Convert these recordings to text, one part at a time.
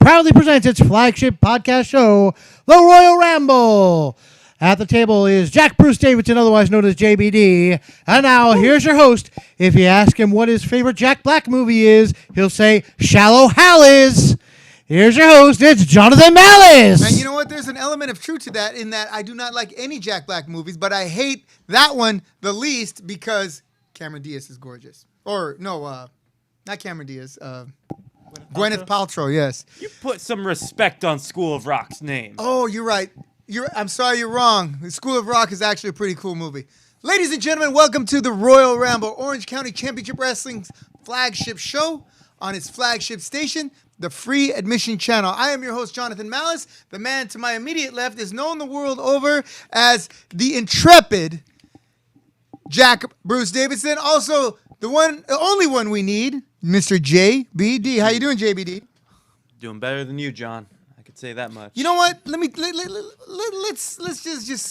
proudly presents its flagship podcast show, The Royal Ramble. At the table is Jack Bruce Davidson, otherwise known as JBD. And now, here's your host. If you ask him what his favorite Jack Black movie is, he'll say, Shallow Hal is. Here's your host. It's Jonathan Malice. And you know what? There's an element of truth to that in that I do not like any Jack Black movies, but I hate that one the least because Cameron Diaz is gorgeous. Or, no, not Cameron Diaz. Gwyneth Paltrow, yes. You put some respect on School of Rock's name. Oh, you're right. I'm sorry, you're wrong. School of Rock is actually a pretty cool movie. Ladies and gentlemen, welcome to the Royal Ramble, Orange County Championship Wrestling's flagship show on its flagship station, the Free Admission Channel. I am your host, Jonathan Malice. The man to my immediate left is known the world over as the intrepid Jack Bruce Davidson. Also, the only one we need, Mr. JBD. How you doing, JBD? Doing better than you, John. I could say that much. You know what?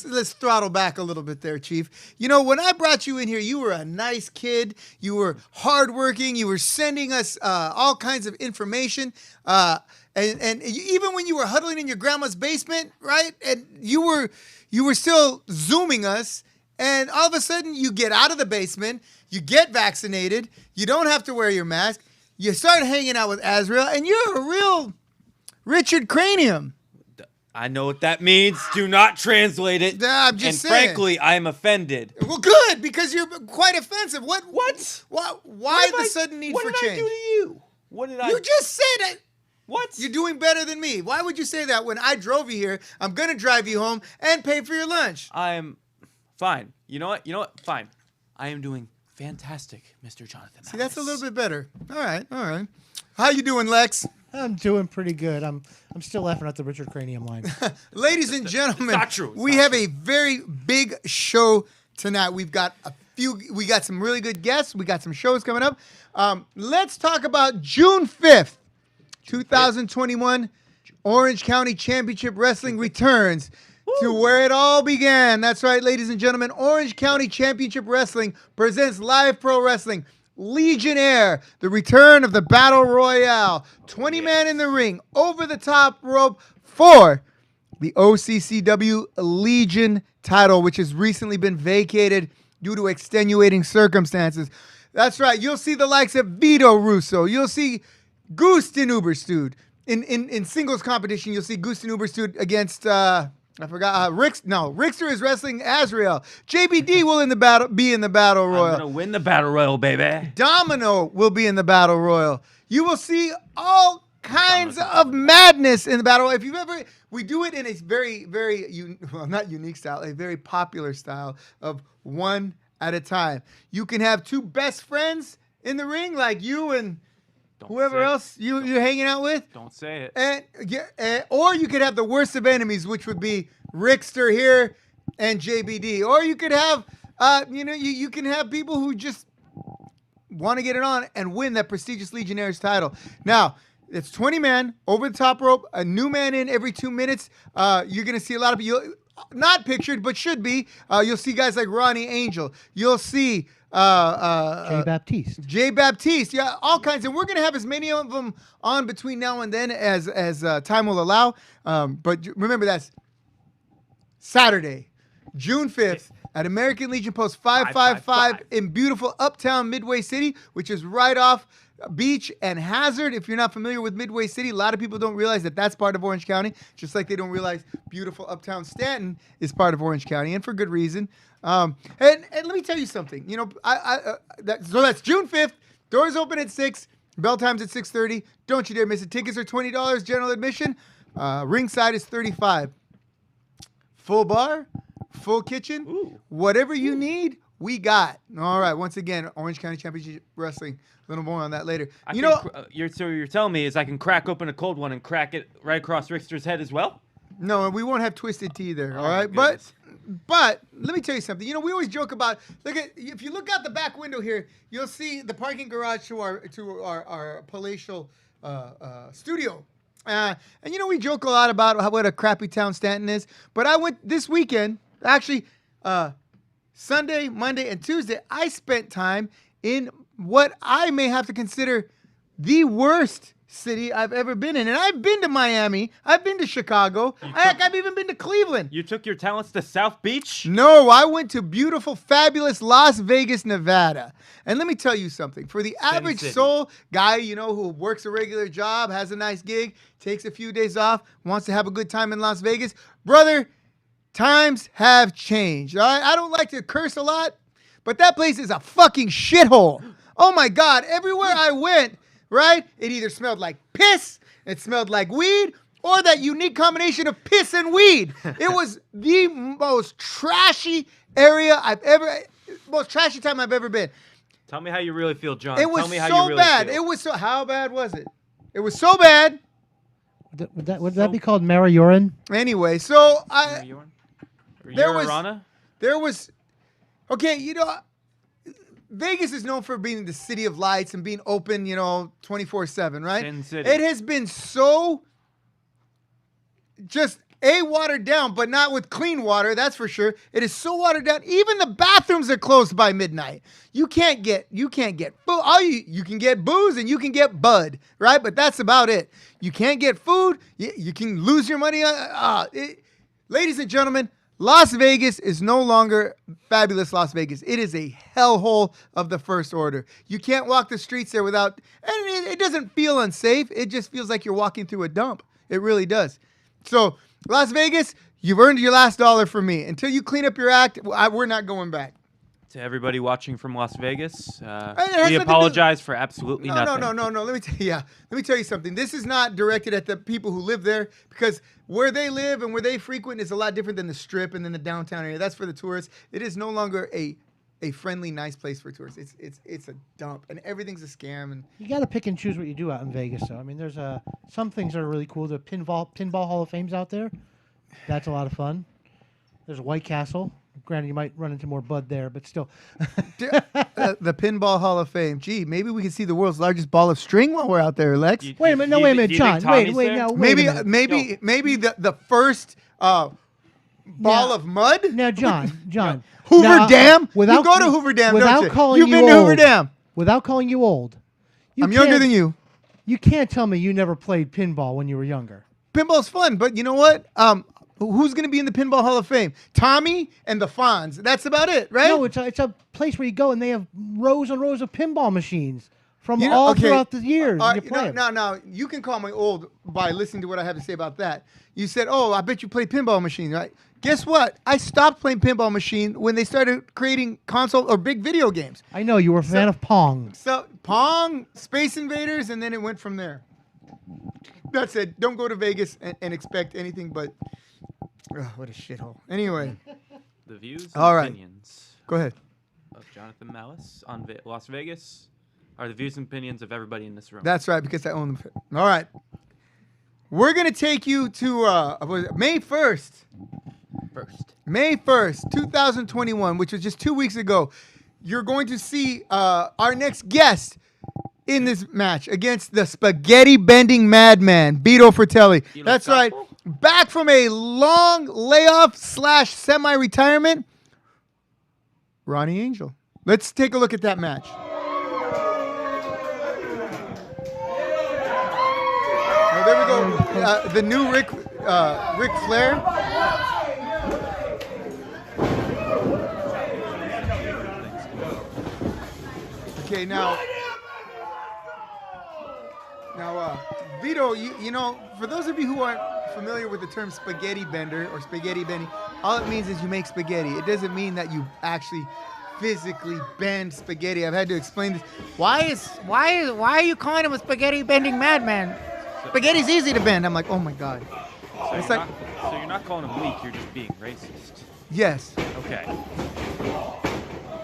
Let's throttle back a little bit there, Chief. You know, when I brought you in here, you were a nice kid. You were hardworking. You were sending us all kinds of information. And even when you were huddling in your grandma's basement, right? And you were still Zooming us. And all of a sudden, you get out of the basement. You get vaccinated. You don't have to wear your mask. You start hanging out with Azrael, and you're a real Richard Cranium. I know what that means. Do not translate it. I'm just saying. And frankly, I am offended. Well, good, because you're quite offensive. What? Why the sudden need for change? What did I do to you? What did I? You just said it. What? You're doing better than me. Why would you say that when I drove you here? I'm going to drive you home and pay for your lunch. I'm fine. You know what? Fine. I am doing fantastic, Mr. Jonathan. See, that's a little bit better. All right. How you doing, Lex? I'm doing pretty good. I'm still laughing at the Richard Cranium line. Ladies and gentlemen, not true. We have a very big show tonight. We got some really good guests. We got some shows coming up. Let's talk about June 5th, 2021. Orange County Championship Wrestling returns to where it all began. That's right, ladies and gentlemen. Orange County Championship Wrestling presents Live Pro Wrestling Legionnaire, the return of the Battle Royale. 20-man in the ring, over the top rope for the OCCW Legion title, which has recently been vacated due to extenuating circumstances. That's right. You'll see the likes of Vito Russo. You'll see Gusten Uberstüd. In singles competition, you'll see Gusten Uberstüd against... I forgot. Rickster is wrestling Azrael. JBD will be in the Battle Royal. I'm going to win the Battle Royal, baby. Domino will be in the Battle Royal. You will see all kinds of madness in the Battle Royal. We do it in a very, very, not unique style, a very popular style of one at a time. You can have two best friends in the ring, like you and whoever else you're hanging out with. Don't say it. Or you could have the worst of enemies, which would be Rickster here and JBD. Or you could have, you can have people who just want to get it on and win that prestigious Legionnaire's title. Now, it's 20 men over the top rope, a new man in every 2 minutes. You're going to see a lot of people, not pictured, but should be. You'll see guys like Ronnie Angel. You'll see... Jay Baptiste, yeah, all kinds, and we're gonna have as many of them on between now and then as time will allow. But remember, that's Saturday, June 5th at American Legion Post 555 in beautiful Uptown Midway City, which is right off Beach and Hazard. If you're not familiar with Midway City, a lot of people don't realize that that's part of Orange County, just like they don't realize beautiful Uptown Stanton is part of Orange County, and for good reason. And let me tell you something. So that's June 5th. Doors open at 6. Bell time's at 6:30. Don't you dare miss it. Tickets are $20. General admission. Ringside is $35. Full bar, full kitchen. Ooh. Whatever you need, we got. All right. Once again, Orange County Championship Wrestling. A little more on that later. You're telling me is I can crack open a cold one and crack it right across Rickster's head as well? No, we won't have twisted tea there. All right, But let me tell you something. We always joke about. If you look out the back window here, you'll see the parking garage to our palatial studio. And we joke a lot about what a crappy town Stanton is. But I went this weekend, actually, Sunday, Monday, and Tuesday. I spent time in what I may have to consider the worst city I've ever been in. And I've been to Miami. I've been to Chicago. Heck, I've even been to Cleveland. You took your talents to South Beach? No, I went to beautiful, fabulous Las Vegas, Nevada. And let me tell you something. For the average City. soul guy, who works a regular job, has a nice gig, takes a few days off, wants to have a good time in Las Vegas, brother, times have changed. All right? I don't like to curse a lot, but that place is a fucking shithole. Oh my God. Everywhere I went, right, it either smelled like piss, it smelled like weed, or that unique combination of piss and weed. It was the most trashy most trashy time I've ever been. Tell me how you really feel, John. It was Tell me how so you really bad. Feel. How bad was it? It was so bad. Would that be called Mariurine? Anyway, so there was, okay, Vegas is known for being the city of lights and being open, 24/7, right? Sin City. It has been so just watered down, but not with clean water, that's for sure. It is so watered down. Even the bathrooms are closed by midnight. You can't get food. You can get booze and you can get bud, right? But that's about it. You can't get food. You can lose your money. Ladies and gentlemen, Las Vegas is no longer fabulous Las Vegas. It is a hellhole of the first order. You can't walk the streets there without, and it doesn't feel unsafe. It just feels like you're walking through a dump. It really does. So, Las Vegas, you've earned your last dollar from me. Until you clean up your act, we're not going back. To everybody watching from Las Vegas, has we nothing apologize for absolutely nothing. No. Let me tell you something. This is not directed at the people who live there, because where they live and where they frequent is a lot different than the Strip and then the downtown area. That's for the tourists. It is no longer a friendly, nice place for tourists. It's a dump, and everything's a scam. And you got to pick and choose what you do out in Vegas. So I mean, there's some things that are really cool. The pinball Hall of Fame's out there. That's a lot of fun. There's White Castle. Granted, you might run into more bud there, but still. The Pinball Hall of Fame. Gee, maybe we can see the world's largest ball of string while we're out there, Lex. Wait a minute, John. Wait, no. Maybe the first ball of mud. Now, John. Hoover now, Dam. You go to Hoover Dam, don't you? You've been to Hoover Dam. Without calling you old. I'm younger than you. You can't tell me you never played pinball when you were younger. Pinball's fun, but you know what? Who's going to be in the Pinball Hall of Fame? Tommy and the Fonz. That's about it, right? No, it's a place where you go and they have rows and rows of pinball machines from throughout the years. Now, you can call me old by listening to what I have to say about that. You said, I bet you play pinball machines, right? Guess what? I stopped playing pinball machine when they started creating console or big video games. I know, you were a fan of Pong. So, Pong, Space Invaders, and then it went from there. That's it. Don't go to Vegas and expect anything but... what a shithole. Anyway. The views and opinions. Go ahead. Of Jonathan Malice on Las Vegas are the views and opinions of everybody in this room. That's right, because I own them. All right. We're going to take you to May 1st. May 1st, 2021, which was just 2 weeks ago. You're going to see our next guest in this match against the spaghetti-bending madman, Vito Fratelli. That's right. Back from a long layoff / semi-retirement, Ronnie Angel. Let's take a look at that match. Oh, there we go. The new Ric Flair. Okay, now, Vito, for those of you who aren't familiar with the term spaghetti bender or spaghetti bending, all it means is you make spaghetti. It doesn't mean that you actually physically bend spaghetti. I've had to explain this. Why are you calling him a spaghetti bending madman? Spaghetti's easy to bend. I'm like, oh my God. So you're not calling him weak, you're just being racist. Yes. Okay.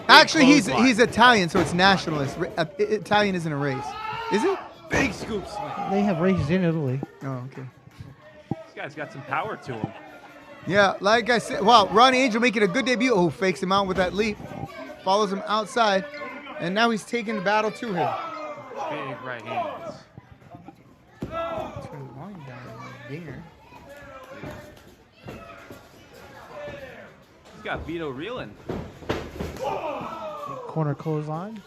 Actually, he's Italian, so it's nationalist. Italian isn't a race. Is it? Big scoop slam. They have races in Italy. Oh, okay. This guy's got some power to him. Yeah, like I said, Ronnie Angel making a good debut. Oh, fakes him out with that leap. Follows him outside. And now he's taking the battle to him. Big right hands. Turn the volume down on my dinger. He's got Vito reeling. Corner clothesline.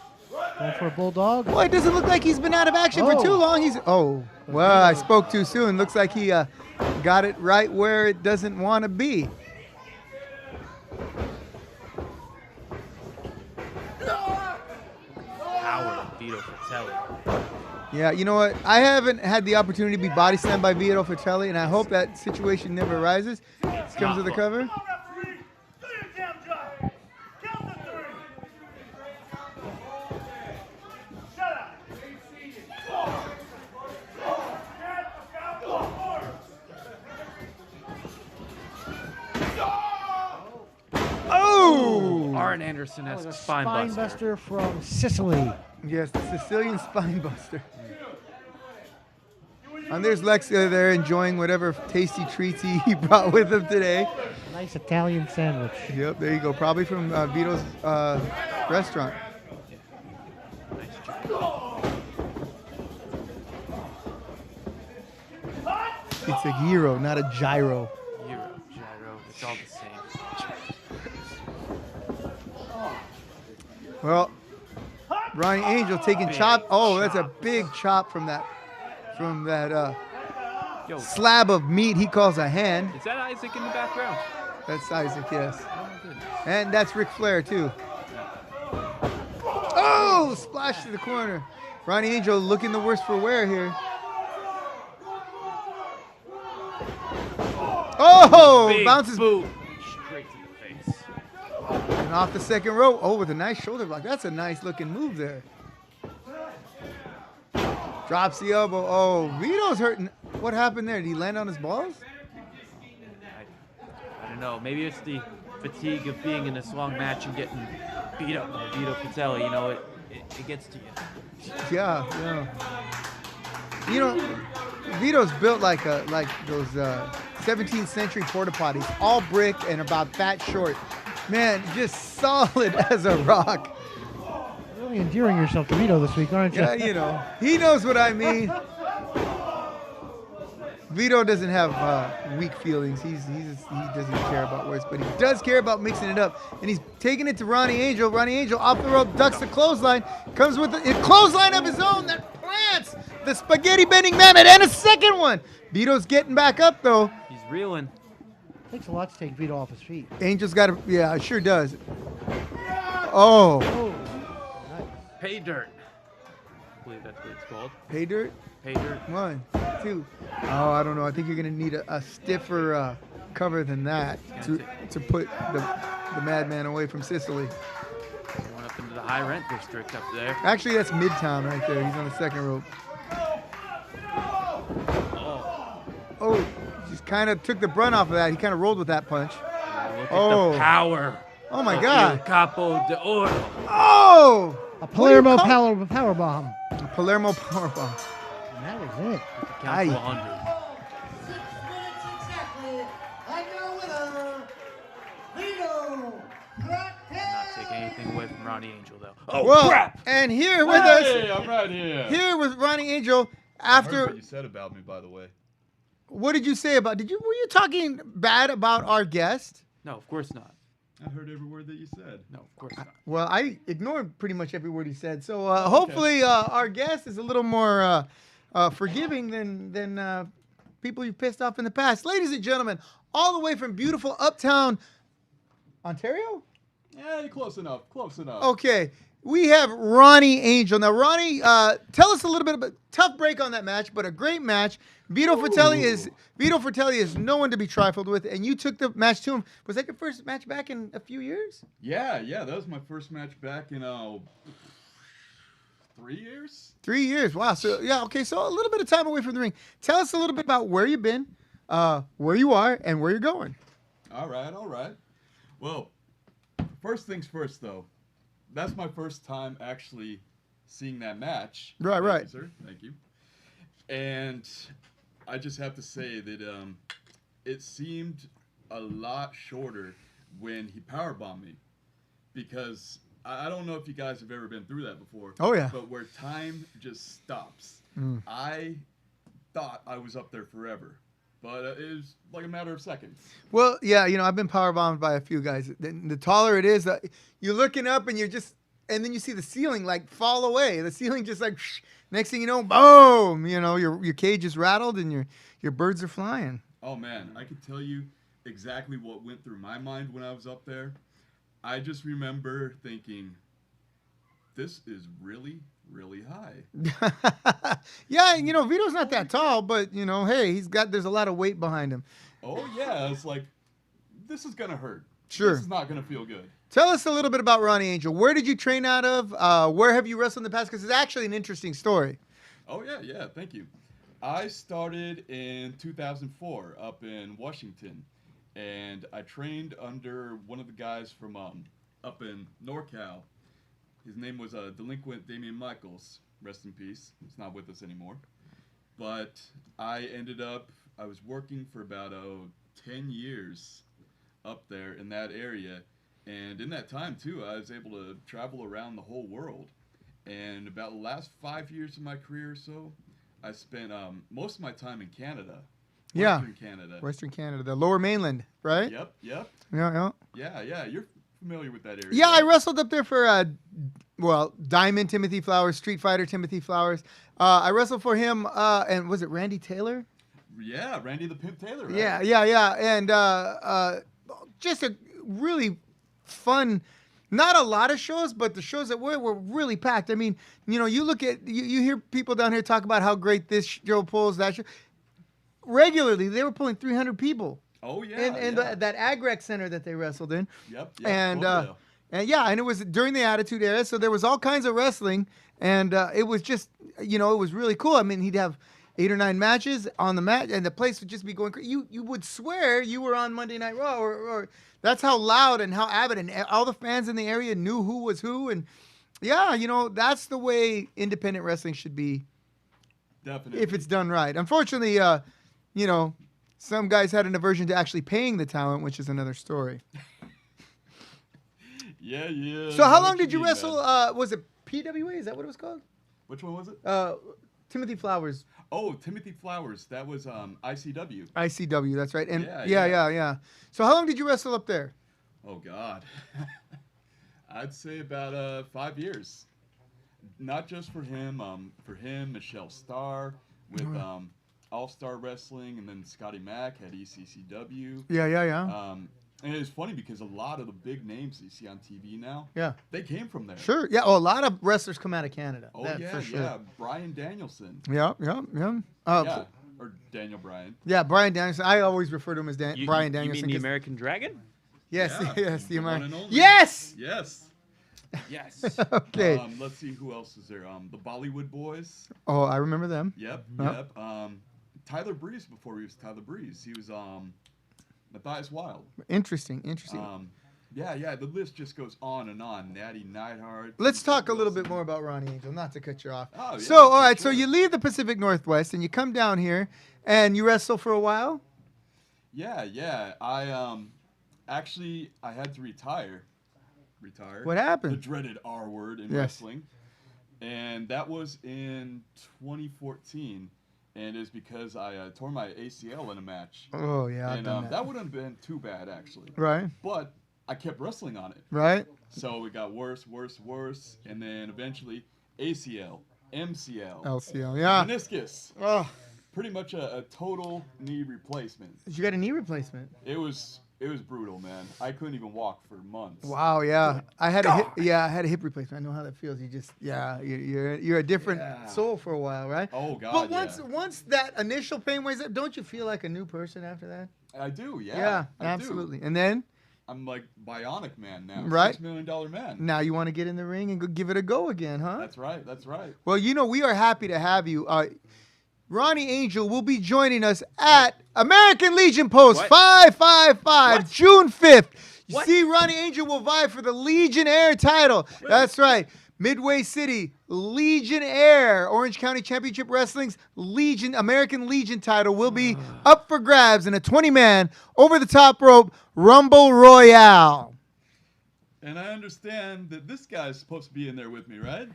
Going for a bulldog. Well, it doesn't look like he's been out of action for too long. Well, I spoke too soon. Looks like he got it right where it doesn't want to be. Power of Vito Fratelli. Yeah, you know what? I haven't had the opportunity to be body slammed by Vito Fratelli, and I hope that situation never arises. This comes with the cover. Oh! Arn Anderson-esque spine buster. buster from Sicily. Yes, the Sicilian spine buster. And there's Lex there enjoying whatever tasty treats he brought with him today. Nice Italian sandwich. Yep, there you go. Probably from Vito's restaurant. It's a gyro, not a gyro. Gyro, it's all the same. Well, Ronnie Angel taking chop. Oh, that's a big chop from that Yo, slab of meat he calls a hand. is that Isaac in the background? That's Isaac, yes. Oh my goodness. And that's Ric Flair, too. Oh, splash to the corner. Ronnie Angel looking the worst for wear here. Oh, Big bounces boot straight to the face. and off the second rope. Oh, with a nice shoulder block. That's a nice looking move there. Drops the elbow. Oh, Vito's hurting. What happened there? Did he land on his balls? I don't know. Maybe it's the fatigue of being in this long match and getting beat up by Vito Fratelli. You know, it gets to you. Yeah. You know, Vito's built like those 17th century porta potties, all brick and about that short. Man, just solid as a rock. Really endearing yourself to Vito this week, aren't you? Yeah, you know, he knows what I mean. Vito doesn't have weak feelings. He doesn't care about words, but he does care about mixing it up. And he's taking it to Ronnie Angel. Ronnie Angel off the rope, ducks the clothesline, comes with a clothesline of his own that plants the spaghetti bending mammoth and a second one. Vito's getting back up though. He's reeling. Takes a lot to take Vito off his feet. Angel's got to, yeah, it sure does. Oh, Nice. Pay dirt. I believe that's what it's called. pay dirt. Pay dirt. 1, 2. Oh, I don't know. I think you're gonna need a stiffer cover than that to put the madman away from Sicily. Going up into the high rent district up there. Actually, that's Midtown right there. He's on the second rope. Oh, just kind of took the brunt off of that. He kind of rolled with that punch. Look Oh. at the power. Oh my of God. Il Capo d'Oro. Oh! A What do you Palermo call- power bomb. Palermo powerbomb. And that was it. Count Aye. to 100. Not take anything away from Ronnie Angel though. Oh Well, crap! and here with Hey, us, I'm right here. here with Ronnie Angel. I heard After what you said about me, by the way. what did you say about? Were you talking bad about our guest? No, of course not. I heard every word that you said. No, of course not. Well, I ignored pretty much every word he said. So hopefully our guest is a little more forgiving than people you've pissed off in the past. Ladies and gentlemen, all the way from beautiful uptown Ontario? Yeah, you're close enough. Close enough. Okay. We have Ronnie Angel. Now, Ronnie, tell us a little bit about tough break on that match, but a great match. Vito Fratelli is no one to be trifled with, and you took the match to him. Was that your first match back in a few years? Yeah, that was my first match back in 3 years. 3 years. Wow. So yeah. Okay. So a little bit of time away from the ring. Tell us a little bit about where you've been, where you are, and where you're going. All right. Well, first things first, though. That's my first time actually seeing that match. Right, Thank right. you, sir. Thank you. And I just have to say that it seemed a lot shorter when he powerbombed me, because I don't know if you guys have ever been through that before. Oh, yeah. But where time just stops. Mm. I thought I was up there forever, but it was like a matter of seconds. Well, yeah. I've been powerbombed by a few guys. The taller it is, you're looking up and you're just and then you see the ceiling like fall away. The ceiling just like next thing you know, boom! You know your cage is rattled and your birds are flying. Oh man, I could tell you exactly what went through my mind when I was up there. I just remember thinking, this is really, really high. Yeah, you know Vito's not that tall, but you know, hey, there's a lot of weight behind him. Oh yeah, it's like, this is gonna hurt. Sure. This is not gonna feel good. Tell us a little bit about Ronnie Angel. Where did you train out of? Where have you wrestled in the past? Because it's actually an interesting story. Oh yeah, thank you. I started in 2004 up in Washington, and I trained under one of the guys from up in NorCal. His name was Delinquent Damian Michaels. Rest in peace. He's not with us anymore. But I was working for about 10 years up there in that area. And in that time, too, I was able to travel around the whole world. And about the last 5 years of my career or so, I spent most of my time in Canada. Western Canada. Western Canada, the Lower Mainland, right? Yep. Yeah. Yeah, you're familiar with that area. Yeah, right? I wrestled up there for Diamond Timothy Flowers, Street Fighter Timothy Flowers. I wrestled for him, and was it Randy Taylor? Yeah, Randy the Pimp Taylor, right? Yeah. And just a really fun, not a lot of shows, but the shows that were really packed. I mean, you know, you hear people down here talk about how great this show pulls, that show. Regularly, they were pulling 300 people. Oh, yeah. And that Agrec Center that they wrestled in. Yep. And it was during the Attitude Era, so there was all kinds of wrestling, and it was just, you know, it was really cool. I mean, he'd have 8 or 9 matches on the mat, and the place would just be going crazy. You would swear you were on Monday Night Raw, or that's how loud and how avid, and all the fans in the area knew who was who, and yeah, you know, that's the way independent wrestling should be. Definitely. If it's done right. Unfortunately, you know, some guys had an aversion to actually paying the talent, which is another story. Yeah. So how long did you wrestle? Was it PWA? Is that what it was called? Which one was it? Timothy Flowers. Oh, Timothy Flowers. That was ICW. ICW, that's right. And Yeah. yeah. So how long did you wrestle up there? Oh, God. I'd say about 5 years. Not just for him. Michelle Starr with All-Star Wrestling, and then Scotty Mack had ECCW. Yeah. And it's funny because a lot of the big names that you see on TV now, they came from there. Sure. Yeah. Oh, a lot of wrestlers come out of Canada. Oh, that, yeah, for sure. yeah. Brian Danielson. Yeah. Yeah, or Daniel Bryan. Yeah, Brian Danielson. I always refer to him as Brian Danielson. You mean the American Dragon? Yes, Yeah, yes, the the one American. and only. Yes. Yes. Yes. Okay. Let's see who else is there. The Bollywood Boys. Oh, I remember them. Yep. Tyler Breeze before he was Tyler Breeze. He was Matthias Wild. Interesting. Yeah. The list just goes on and on. Natty Neidhart. Let's talk a little bit more about Ronnie Angel, not to cut you off. Oh, yeah, so, all right, sure. so you leave the Pacific Northwest and you come down here and you wrestle for a while? Yeah. I actually I had to retire. What happened? The dreaded R word in wrestling. And that was in 2014. And it's because I tore my ACL in a match. Oh, yeah, I've And done that wouldn't have been too bad, actually. Right. But I kept wrestling on it. Right. So it got worse. And then eventually ACL, MCL, LCL, yeah. meniscus. Oh, Pretty much a total knee replacement. you got a knee replacement. It was brutal, man. I couldn't even walk for months. Wow, yeah. I had a hip replacement. I know how that feels. You just, you're a different soul for a while, right? Oh, God, But once that initial pain wears up, don't you feel like a new person after that? I do, yeah. Yeah, I absolutely. do. And then I'm like Bionic Man now. Right. $6 million man. now you want to get in the ring and go give it a go again, huh? That's right. Well, you know, we are happy to have you. Ronnie Angel will be joining us at American Legion Post 555, June 5th. You see, Ronnie Angel will vie for the Legionnaire title. That's right. Midway City, Legionnaire, Orange County Championship Wrestling's American Legion title will be up for grabs in a 20-man over-the-top rope Rumble Royale. And I understand that this guy's supposed to be in there with me, right?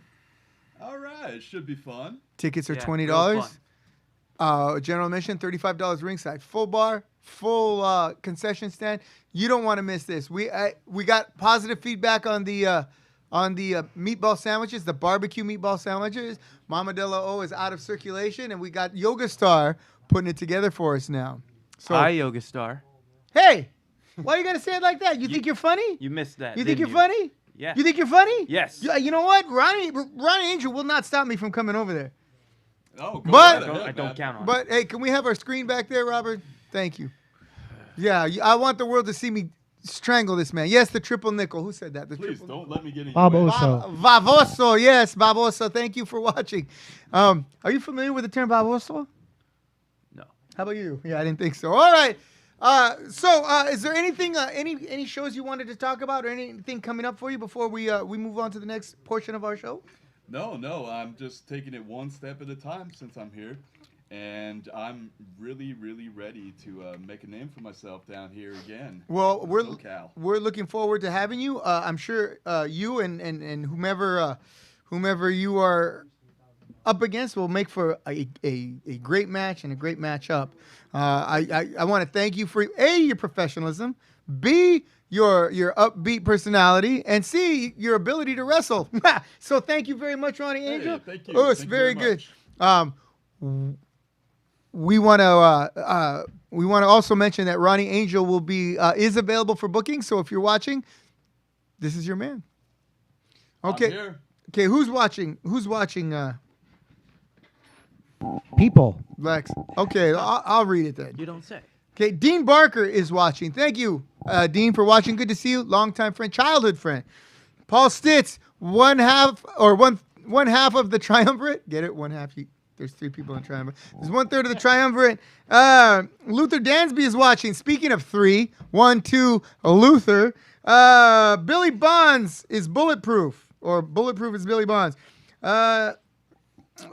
All right. It should be fun. Tickets are Yeah, $20. real fun. General admission, $35 ringside. Full bar, full concession stand. You don't want to miss this. We got positive feedback on the on the meatball sandwiches, the barbecue meatball sandwiches. Mama Della O is out of circulation, and we got Yoga Star putting it together for us now. So, Hi, Yoga Star. hey, why you gotta say it like that? You think you're funny? You missed that. You think you're didn't you? funny? Yeah. You think you're funny? Yes. You know what? Ronnie Angel will not stop me from coming over there. Oh, go But- right ahead, I don't man. count on it. But hey, can we have our screen back there, Robert? Thank you. Yeah, I want the world to see me strangle this man. Yes, the triple nickel. Who said that? The Please triple don't let me get in Bob your way. Oso. Vavoso, yes, Vavoso. Thank you for watching. Are you familiar with the term Vavoso? No. How about you? Yeah, I didn't think so. All right. So, is there anything, any shows you wanted to talk about, or anything coming up for you before we move on to the next portion of our show? No, I'm just taking it one step at a time since I'm here. And I'm really, really ready to make a name for myself down here again. Well, in we're SoCal. looking forward to having you. I'm sure you and whomever you are up against will make for a great match and a great matchup. I want to thank you for A, your professionalism, B, your upbeat personality, and C, your ability to wrestle. So thank you very much, Ronnie Angel. Thank you. Oh, it's Thank you very very good. much. We want to also mention that Ronnie Angel will be is available for booking. So if you're watching, this is your man. I'm Okay. here. Okay. Who's watching? Who's watching? People. Lex. Okay. I'll read it then. You don't say. Okay. Dean Barker is watching. Thank you, Dean, for watching. Good to see you. Longtime friend, childhood friend. Paul Stitz, one half of the triumvirate. Get it? One half. There's 3 people in triumvirate. There's 1/3 of the triumvirate. Luther Dansby is watching. Speaking of 3, 1, 2, Luther. Billy Bonds is bulletproof, or bulletproof is Billy Bonds. Let's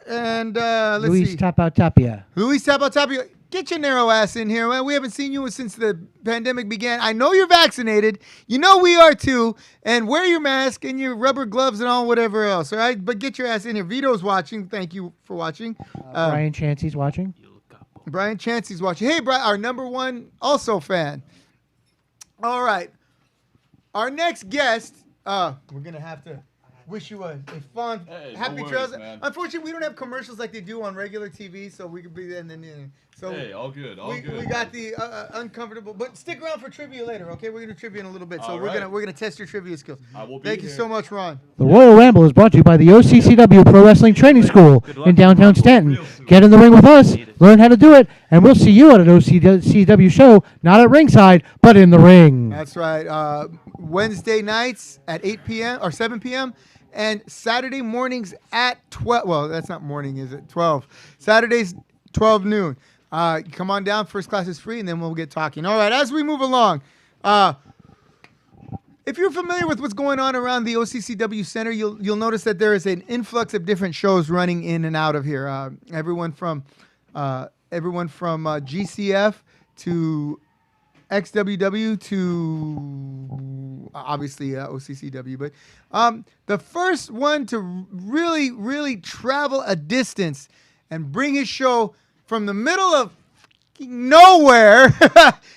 Luis see. Tapia. Luis Tapia, get your narrow ass in here, man. We haven't seen you since the pandemic began. I know you're vaccinated. You know we are too. And wear your mask and your rubber gloves and all whatever else, all right? But get your ass in here. Vito's watching. Thank you for watching. Brian Chancey's watching. You look up. Brian Chancey's watching. Hey, Brian, our number 1 also fan. All right. Our next guest, we're going to have to wish you a fond, Hey, no happy worries, trails. man. Unfortunately, we don't have commercials like they do on regular TV, so we could be there and then. So Hey, all good, all we good. got the uncomfortable, but stick around for trivia later, okay? We're gonna do trivia in a little bit, so All we're right. gonna test your trivia skills. I will be Thank you here. so much, Ron. The Royal Ramble is brought to you by the OCCW Pro Wrestling Training School Good luck. in downtown Stanton. Real soon. Get in the ring with us, Need it. learn how to do it, and we'll see you at an OCCW show, not at ringside, but in the ring. That's right. Wednesday nights at 8 p.m. or 7 p.m. and Saturday mornings at 12. Well, that's not morning, is it? 12. Saturdays, 12 noon. Come on down. First class is free, and then we'll get talking. All right. As we move along, if you're familiar with what's going on around the OCCW Center, you'll notice that there is an influx of different shows running in and out of here. Everyone from GCF to XWW to obviously OCCW, but the first one to really travel a distance and bring his show from the middle of nowhere,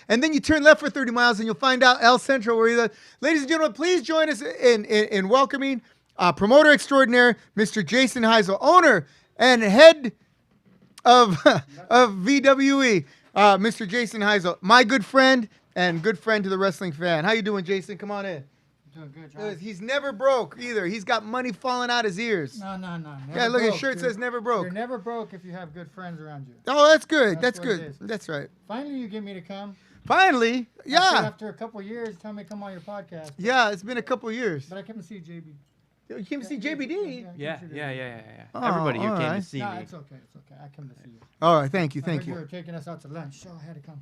and then you turn left for 30 miles and you'll find out El Centro where he lives. Ladies and gentlemen, please join us in welcoming promoter extraordinaire, Mr. Jason Heisel, owner and head of VWE, Mr. Jason Heisel, my good friend and good friend to the wrestling fan. How you doing, Jason? Come on in. Doing good, John. He's never broke either. He's got money falling out his ears. No. Yeah, look, his broke. shirt says never broke. You're never broke if you have good friends around you. Oh, that's good. That's That's what it good. is. That's right. Finally, you get me to come. Finally, yeah. After a couple years, tell me to come on your podcast. Yeah, it's been a couple years. But I came to see JB. You came to see JBD? Yeah. Oh, Everybody here all came right. to see No, me. it's okay. It's okay. I come to see you. All right, thank you, I thank heard you you. were taking us out to lunch, so I had to come.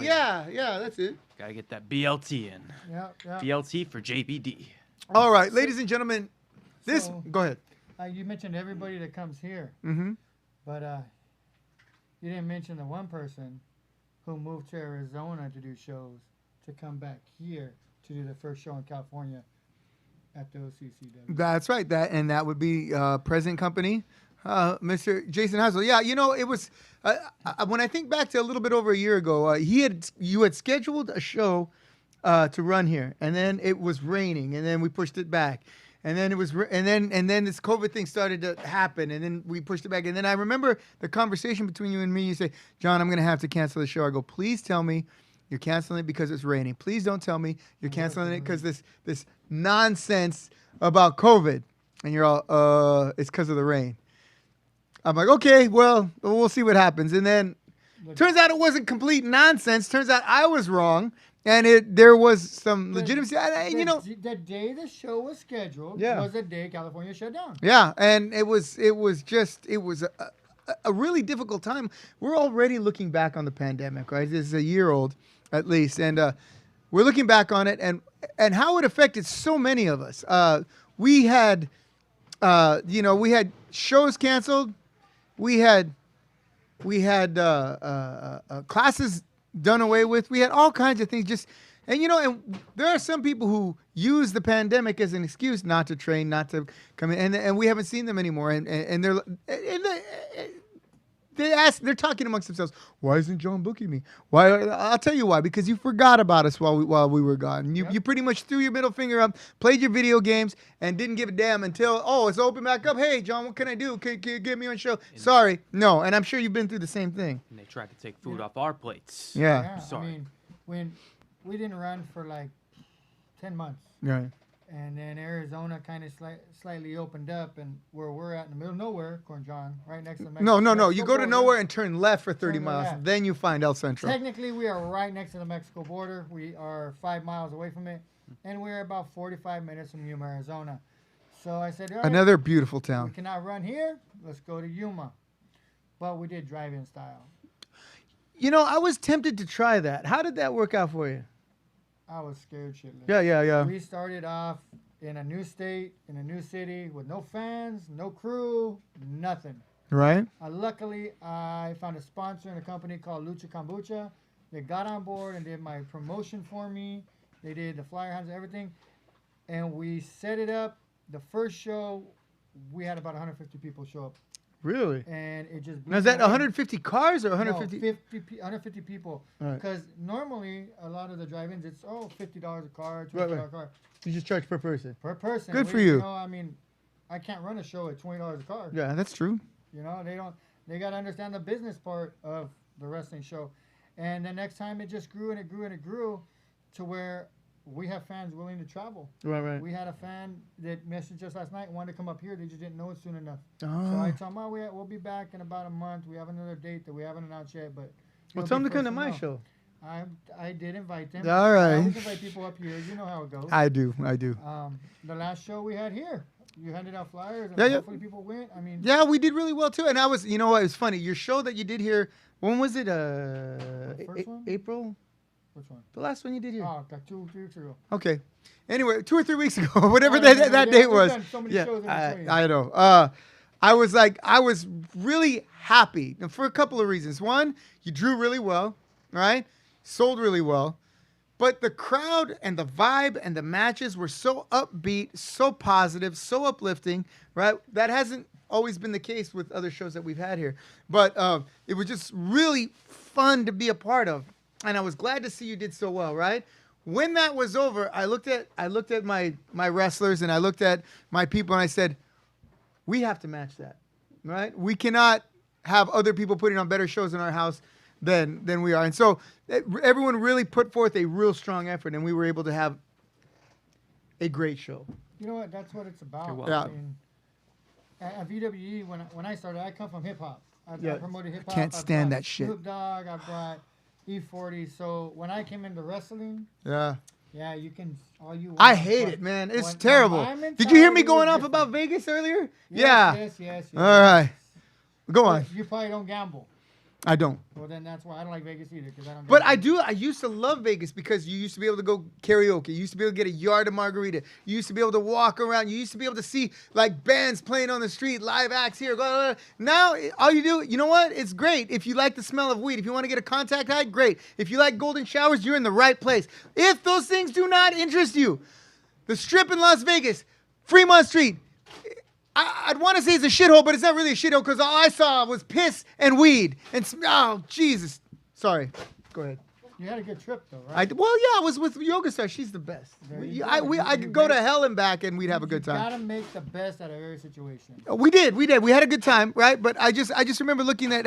Yeah, that's it. Gotta get that BLT in. Yeah. BLT for JBD. All right, ladies and gentlemen, this. So- Go ahead. You mentioned everybody that comes here, Mm-hmm. but you didn't mention the one person who moved to Arizona to do shows to come back here to do the first show in California at the OCCW. That's right. That would be present company, Mr. Jason Hassel. Yeah, it was when I think back to a little bit over a year ago. You had scheduled a show to run here, and then it was raining, and then we pushed it back. And then it was, and then this COVID thing started to happen, and then we pushed it back. And then I remember the conversation between you and me. You say, "John, I'm going to have to cancel the show." I go, "Please tell me you're canceling it because it's raining. Please don't tell me you're canceling it because this nonsense about COVID." And you're all, "It's because of the rain." I'm like, "Okay, well, we'll see what happens." And then turns out it wasn't complete nonsense. Turns out I was wrong. And there was some legitimacy. The day the show was scheduled Yeah. was the day California shut down. Yeah, and it was a really difficult time. We're already looking back on the pandemic, right? This is a year old, at least, and we're looking back on it and how it affected so many of us. We had shows canceled. We had classes done away with. We had all kinds of things. And there are some people who use the pandemic as an excuse not to train, not to come in, and we haven't seen them anymore. And they're talking amongst themselves. Why isn't John booking me? Why? I'll tell you why. Because you forgot about us while we were gone. You pretty much threw your middle finger up, played your video games, and didn't give a damn until it's open back up. Hey, John, what can I do? Can you get me on show? Sorry, no. And I'm sure you've been through the same thing. And they tried to take food off our plates. Yeah. Sorry. I mean, when we didn't run for like 10 months. Right. And then Arizona kind of slightly opened up, and where we're at in the middle of nowhere, Corn John, right next to the Mexico. No. You go to border. nowhere and turn left for 30 Turn miles. left. Then you find El Centro. Technically, we are right next to the Mexico border. We are 5 miles away from it, and we're about 45 minutes from Yuma, Arizona. So I said, all right, Another beautiful we town. cannot run here. Let's go to Yuma. But we did drive-in style. I was tempted to try that. How did that work out for you? I was scared shitless. Yeah. We started off in a new state, in a new city, with no fans, no crew, nothing. Right? Luckily, I found a sponsor in a company called Lucha Kombucha. They got on board and did my promotion for me. They did the flyer hands, everything. And we set it up. The first show, we had about 150 people show up. Really? And it just blew Now, is that my mind. 150 cars or 150? No, 150 people. All right. Because normally, a lot of the drive-ins, it's, $50 a car, $20 Right. a car You just charge per person. per person. Good for you. I can't run a show at $20 a car. Yeah, that's true. They got to understand the business part of the wrestling show. And the next time it just grew and it grew and it grew to where we have fans willing to travel. Right. We had a fan that messaged us last night and wanted to come up here. They just didn't know it soon enough. Oh. So I told them, we'll be back in about a month. We have another date that we haven't announced yet, but Well, you'll tell be them to come first to my know. show. I did invite them. All right. I always invite people up here. You know how it goes. I do. The last show we had here, you handed out flyers, and Yeah. hopefully people went. Yeah, we did really well too. And I was, what? It was funny. Your show that you did here, when was it? first one? April? Which one? The last one you did here. Oh, like 2 3 weeks ago. Okay. Anyway, 2 or 3 weeks ago, whatever Oh, that yeah, date we've was. done so many Yeah, shows in between. I know. I was really happy for a couple of reasons. One, you drew really well, right? Sold really well. But the crowd and the vibe and the matches were so upbeat, so positive, so uplifting, right? That hasn't always been the case with other shows that we've had here. But it was just really fun to be a part of. And I was glad to see you did so well, right? When that was over, I looked at my wrestlers and I looked at my people and I said, we have to match that, right? We cannot have other people putting on better shows in our house than we are. And so everyone really put forth a real strong effort, and we were able to have a great show. You know what? That's what it's about. You're welcome. Yeah. At VWE, when I started, I come from hip hop. I promoted hip hop. Can't stand that shit. Snoop Dogg. I brought E40. So when I came into wrestling, Yeah. yeah, you can all you. I want, hate but it, man. It's when terrible. my Did you hear me mentality going was off about different. Vegas earlier? Yes, yes. All right. Go on. You probably don't gamble. I don't. Well, then that's why I don't like Vegas either, because I don't. But gamble. I do. I used to love Vegas because you used to be able to go karaoke. You used to be able to get a yard of margarita. You used to be able to walk around. You used to be able to see like bands playing on the street, live acts here. Blah, blah, blah. Now, all you do, you know what? It's great. If you like the smell of weed, if you want to get a contact high, great. If you like golden showers, you're in the right place. If those things do not interest you, the Strip in Las Vegas, Fremont Street, I'd want to say it's a shithole, but it's not really a shithole because all I saw was piss and weed. And oh, Jesus. Sorry. Go ahead. You had a good trip though, right? I was with Yoga Star. She's the best. There We, you I, go. we, You- I you could go to made- hell and back, and we'd have a good You time. gotta make the best out of every situation. We did. We had a good time, right? But I just remember looking at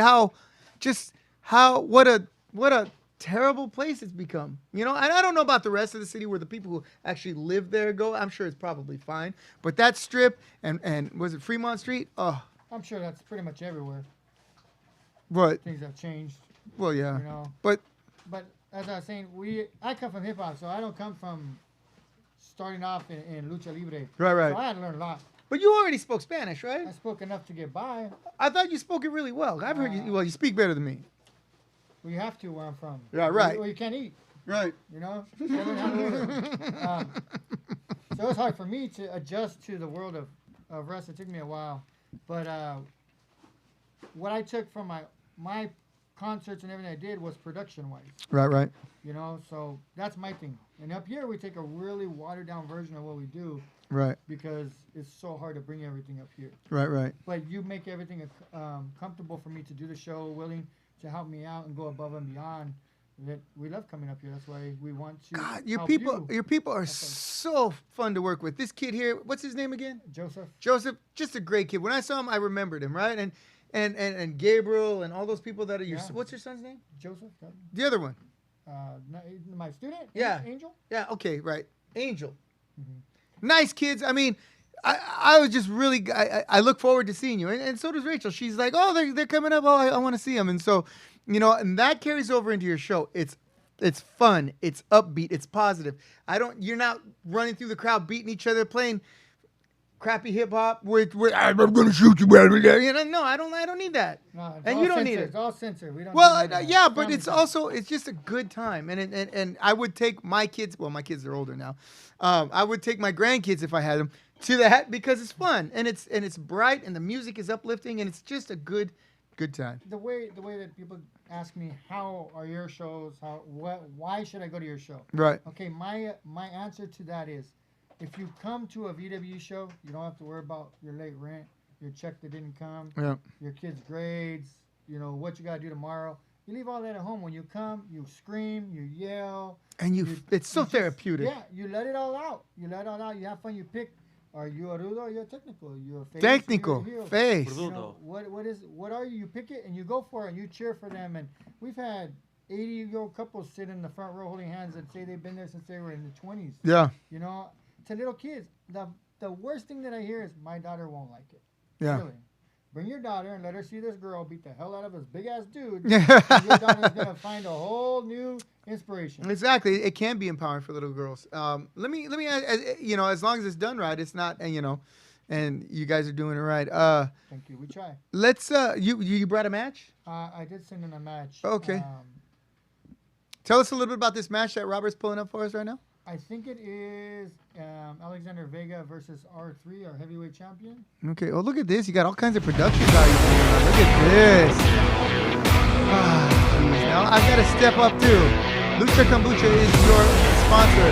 what a terrible place it's become. You know, and I don't know about the rest of the city where the people who actually live there go. I'm sure it's probably fine. But that strip and was it Fremont Street? Oh, I'm sure that's pretty much everywhere. but Things have changed, well, yeah. you know. But But as I was saying, I come from hip hop, so I don't come from starting off in lucha libre. Right. So I had to learn a lot. but you already spoke Spanish, right? I spoke enough to get by. I thought you spoke it really well. I've heard you. Well, you speak better than me. We have to where I'm from. Yeah, right. Or you can't eat. Right. You know. So I learned how to order. So it's hard for me to adjust to the world of wrestling. It took me a while, but what I took from my concerts and everything I did was production wise. Right. You know, so that's my thing. And up here we take a really watered down version of what we do Right. because it's so hard to bring everything up here. Right. But you make everything comfortable for me to do the show, willing to help me out and go above and beyond. That we love coming up here. That's why we want to. God, your help people are Okay. so fun to work with. This kid here, what's his name again? Joseph. Just a great kid. When I saw him, I remembered him, right? And Gabriel and all those people that are your. Yeah. What's your son's name? Joseph. The other one. My student. Yeah. Angel. Yeah. Okay. Right. Angel. Mm-hmm. Nice kids. I mean, I was just really. I look forward to seeing you, and so does Rachel. She's like, oh, they're coming up. Oh, I want to see them, and so. You know, and that carries over into your show. It's fun. It's upbeat. It's positive. You're not running through the crowd, beating each other, playing crappy hip hop. I'm gonna shoot you, you know. No, I don't need that. No, it's And all you don't censored. need it. It's all censored. We don't. Well, do none of that. yeah, but Family it's time. also just a good time, and I would take my kids. Well, my kids are older now. I would take my grandkids if I had them to that because it's fun and it's bright and the music is uplifting and it's just a good time. The way that people ask me, how are your shows? Why should I go to your show? Right. Okay, my answer to that is, if you come to a VW show, you don't have to worry about your late rent, your check that didn't come, Yeah. your kids' grades, you know what you gotta do tomorrow. You leave all that at home. When you come, you scream, you yell, And it's so you just- therapeutic. Yeah, you let it all out. You have fun. You pick. Are you a rudo or you're technical? You're a face. Technical You're a heel. face. You know, what are you? You pick it and you go for it and you cheer for them. And we've had 80-year-old couples sit in the front row holding hands and say they've been there since they were in the 20s. Yeah. You know, to little kids, the worst thing that I hear is my daughter won't like it. Yeah. Really. Bring your daughter and let her see this girl beat the hell out of this big ass dude. Yeah. And your daughter's gonna find a whole new inspiration. Exactly. It can be empowering for little girls. Let me you know, as long as it's done right, it's not, you know, and you guys are doing it right. Thank you. We try. Let's you brought a match? I did send in a match. Okay. Tell us a little bit about this match that Robert's pulling up for us right now. I think it is Alexander Vega versus R3, our heavyweight champion. Okay. Oh, look at this. You got all kinds of production value. Look at this. Geez. Now I got to step up too. Lucha Kombucha is your sponsor.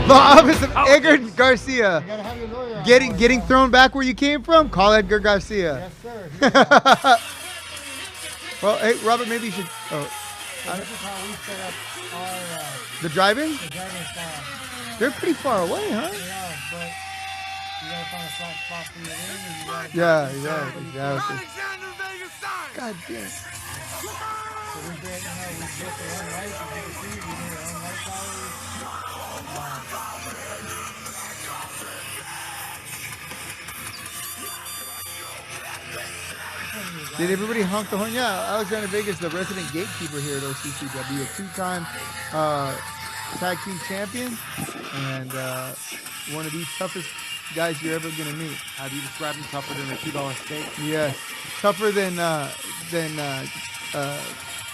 The office of Edgar Garcia. You gotta have your lawyer on board, Getting so- thrown back where you came from? Call Edgar Garcia. Yes, sir. Here we go. Well, hey, Robert, maybe you should. Oh, So this is how we set up our the driving? the driving style. They're pretty far away, huh? Yeah, but you gotta find a flat spot for your ring, and you gotta. Yeah. God damn. So we get, we get the one light, we get the three, we do our own light powers. Did everybody honk the horn? Yeah, Alexander Vegas, the resident gatekeeper here at OCCW, a two-time tag team champion, and one of the toughest guys you're ever gonna meet. How do you describe him? Tougher than a $2 steak? Yes, tougher than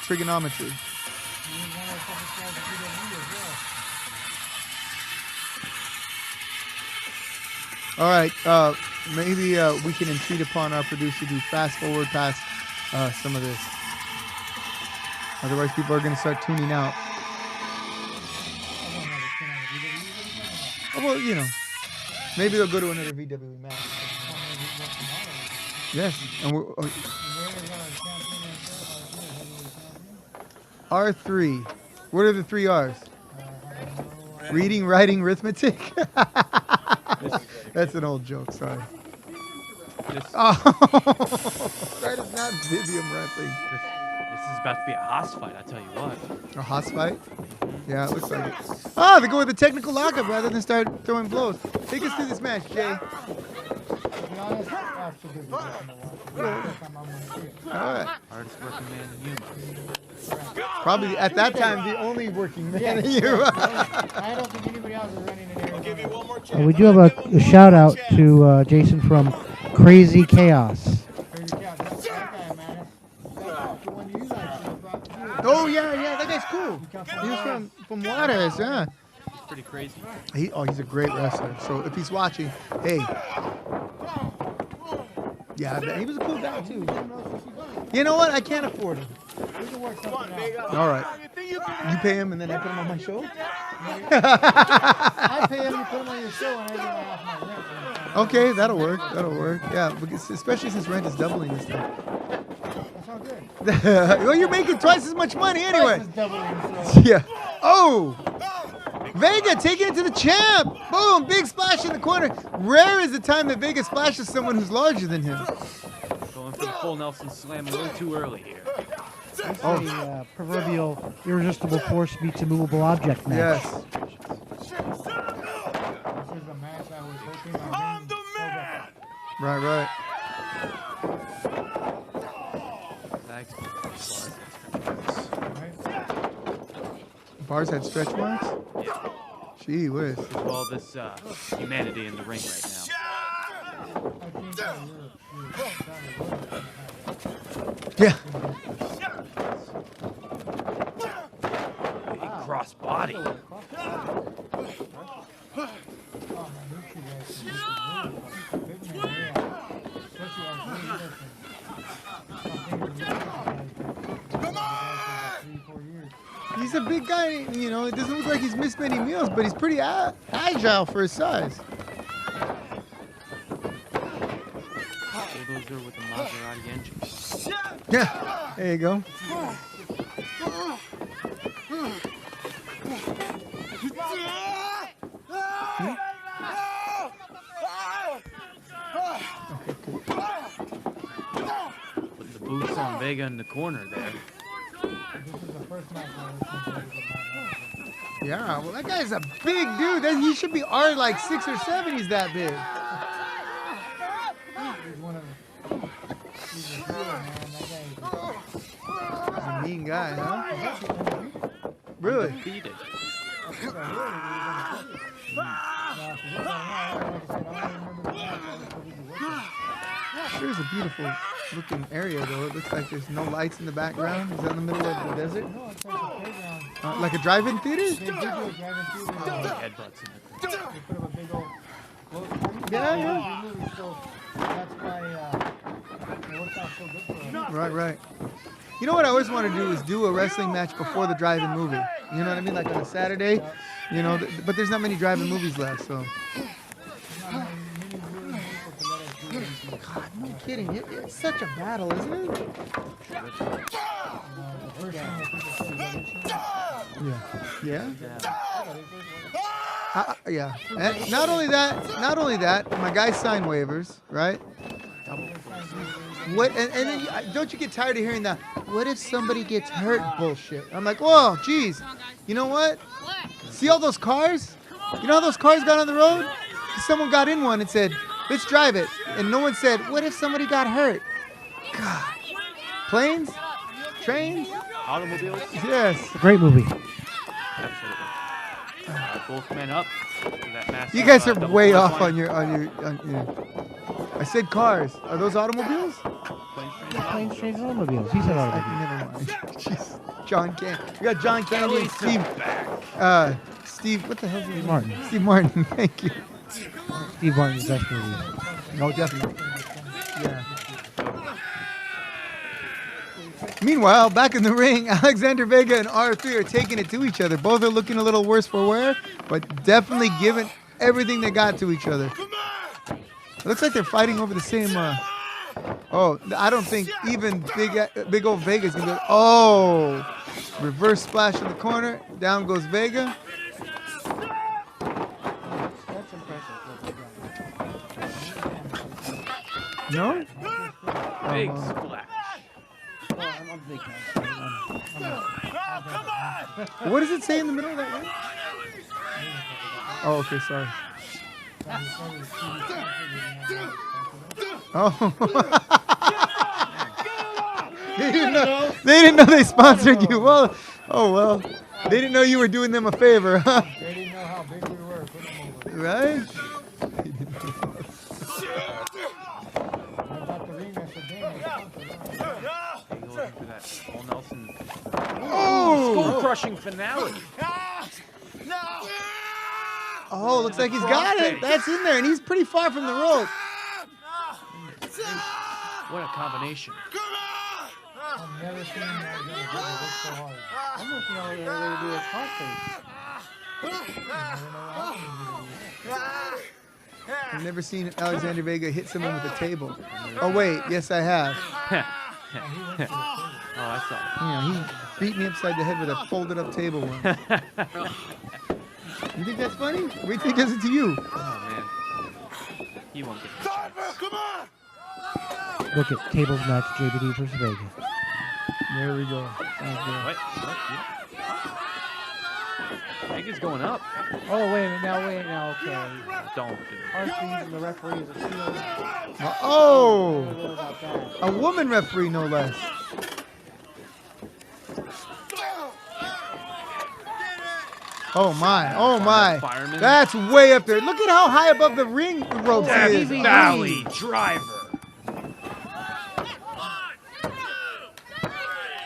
trigonometry. He was one of the toughest guys at PW as well. All right, maybe we can entreat upon our producer to fast forward past some of this. Otherwise, people are going to start tuning out. I don't know the skin out of PW. What are you talking about? Oh, well, you know, maybe they'll go to another VW match. Yes, and we're Where is our champion right there? Our heavyweight champion? R3. What are the 3 R's? Reading, writing, arithmetic. That's an old joke. Sorry. This Oh, that is not Vivian wrestling. is about to be a hoss fight, I tell you what. A hoss fight? Yeah, it looks like it. Oh, they go with the technical lockup rather than start throwing blows. Take us through this match, Jay. To be honest, that's a good position to watch. That's how I'm gonna see it. All right. Hardest working man in human. Probably at that time the only working man Yeah, in you. I don't think anybody else is running in Arizona. We do have a shout out to Jason from Crazy Chaos. Crazy Cat, that guy, man. That's the one you like. Brought to you. Oh yeah, that guy's cool. He was from Juarez, yeah. It's pretty crazy. He's a great wrestler. So if he's watching, hey. Yeah, he was a cool guy too. You know what? I can't afford him. We can work something out. All right. You pay him and then I put him on my show? I pay him to put him on your show and I get my half my rent. Okay, that'll work. Yeah, because especially since rent is doubling this time. That's all good. Well, you're making twice as much money anyway. Price is doubling, so. Yeah. Oh! Vega taking it to the champ. Boom! Big splash in the corner. Rare is the time that Vega splashes someone who's larger than him. Going for the full Nelson slam a little too early here. It's a proverbial irresistible force meets immovable object match. Yes. This is a match I was hoping I win. Right. Thanks. Bars had stretch marks? Yeah. Gee whiz. There's all this humanity in the ring right now. I think Yeah. Big cross body. He's a big guy, you know. It doesn't look like he's missed many meals, but he's pretty agile for his size. Bulldozer with the Maserati engine. Yeah. There you go. Putting the boots on Vega in the corner there. Yeah, well, that guy's a big dude. He should be like 6 or 7. He's that big. He's a mean guy, huh? Really? Defeated. Here's a beautiful looking area, though. It looks like there's no lights in the background. Is that in the middle of the desert? No, it's like a playground. Like a drive-in theater? They did do a drive-in theater. Headbutts in it. They put up a big old float. Yeah. So that's why it worked out so good for them. Right. You know what I always want to do is do a wrestling match before the drive-in movie. You know what I mean? Like on a Saturday, you know. But there's not many drive-in movies left, so. God, no kidding. It's such a battle, isn't it? Yeah. Yeah. And not only that, my guys sign waivers, right? What? And then don't you get tired of hearing that? What if somebody gets hurt? Bullshit. I'm like, whoa, geez. You know what? See all those cars? You know how those cars got on the road? Someone got in one and said, let's drive it. And no one said, what if somebody got hurt? God. Planes? Trains? Automobiles? Yes. It's a great movie. Absolutely. Both men up. For that massive, You guys are double way close off line. on your. I said cars. Are those automobiles? Planes, trains, and automobiles. He said automobiles. Never mind. Jeez. John Can. We got John Kennedy and Steve. Steve, what the hell is his name? Martin. Steve Martin. Thank you. Steve Martin's best movie. No, definitely. Yeah. Meanwhile, back in the ring, Alexander Vega and R3 are taking it to each other. Both are looking a little worse for wear, but definitely giving everything they got to each other. It looks like they're fighting over the same. Oh, I don't think even big old Vega's gonna. Oh, Reverse splash in the corner. Down goes Vega. That's impressive. What they got. No? Big well. splash. Well, I'm a big fan. What does it say in the middle of that ring? Oh, okay, sorry. Oh. They didn't know they sponsored you. Well, oh well. They didn't know you were doing them a favor, huh? They didn't know how big we were. Put them over. Right? I thought the ring was a game. Hey, you're looking for that Paul Nelson Oh! skull-crushing finale. Oh, looks like he's got it. That's in there, and he's pretty far from the rope. What a combination. I've never seen that guy work so hard. I'm looking all the way to do his hot face. I've never seen Alexander Vega hit someone with a table. Oh, wait. Yes, I have. Oh, I saw Yeah, he beat me upside the head with a folded up table once. You think that's funny? Wait till he does it to you. it. Oh, man. He won't get the chance. Look at tables match JBD versus Vega. There we go. What? Yeah. Vega's going up. Oh, wait a minute. Now, okay. Don't do it. Our fees and the referee is a seal. Oh! About that. A woman referee, no less. Oh my, oh my. Fireman. That's way up there. Look at how high above the ring ropes Death he is. Valley Driver.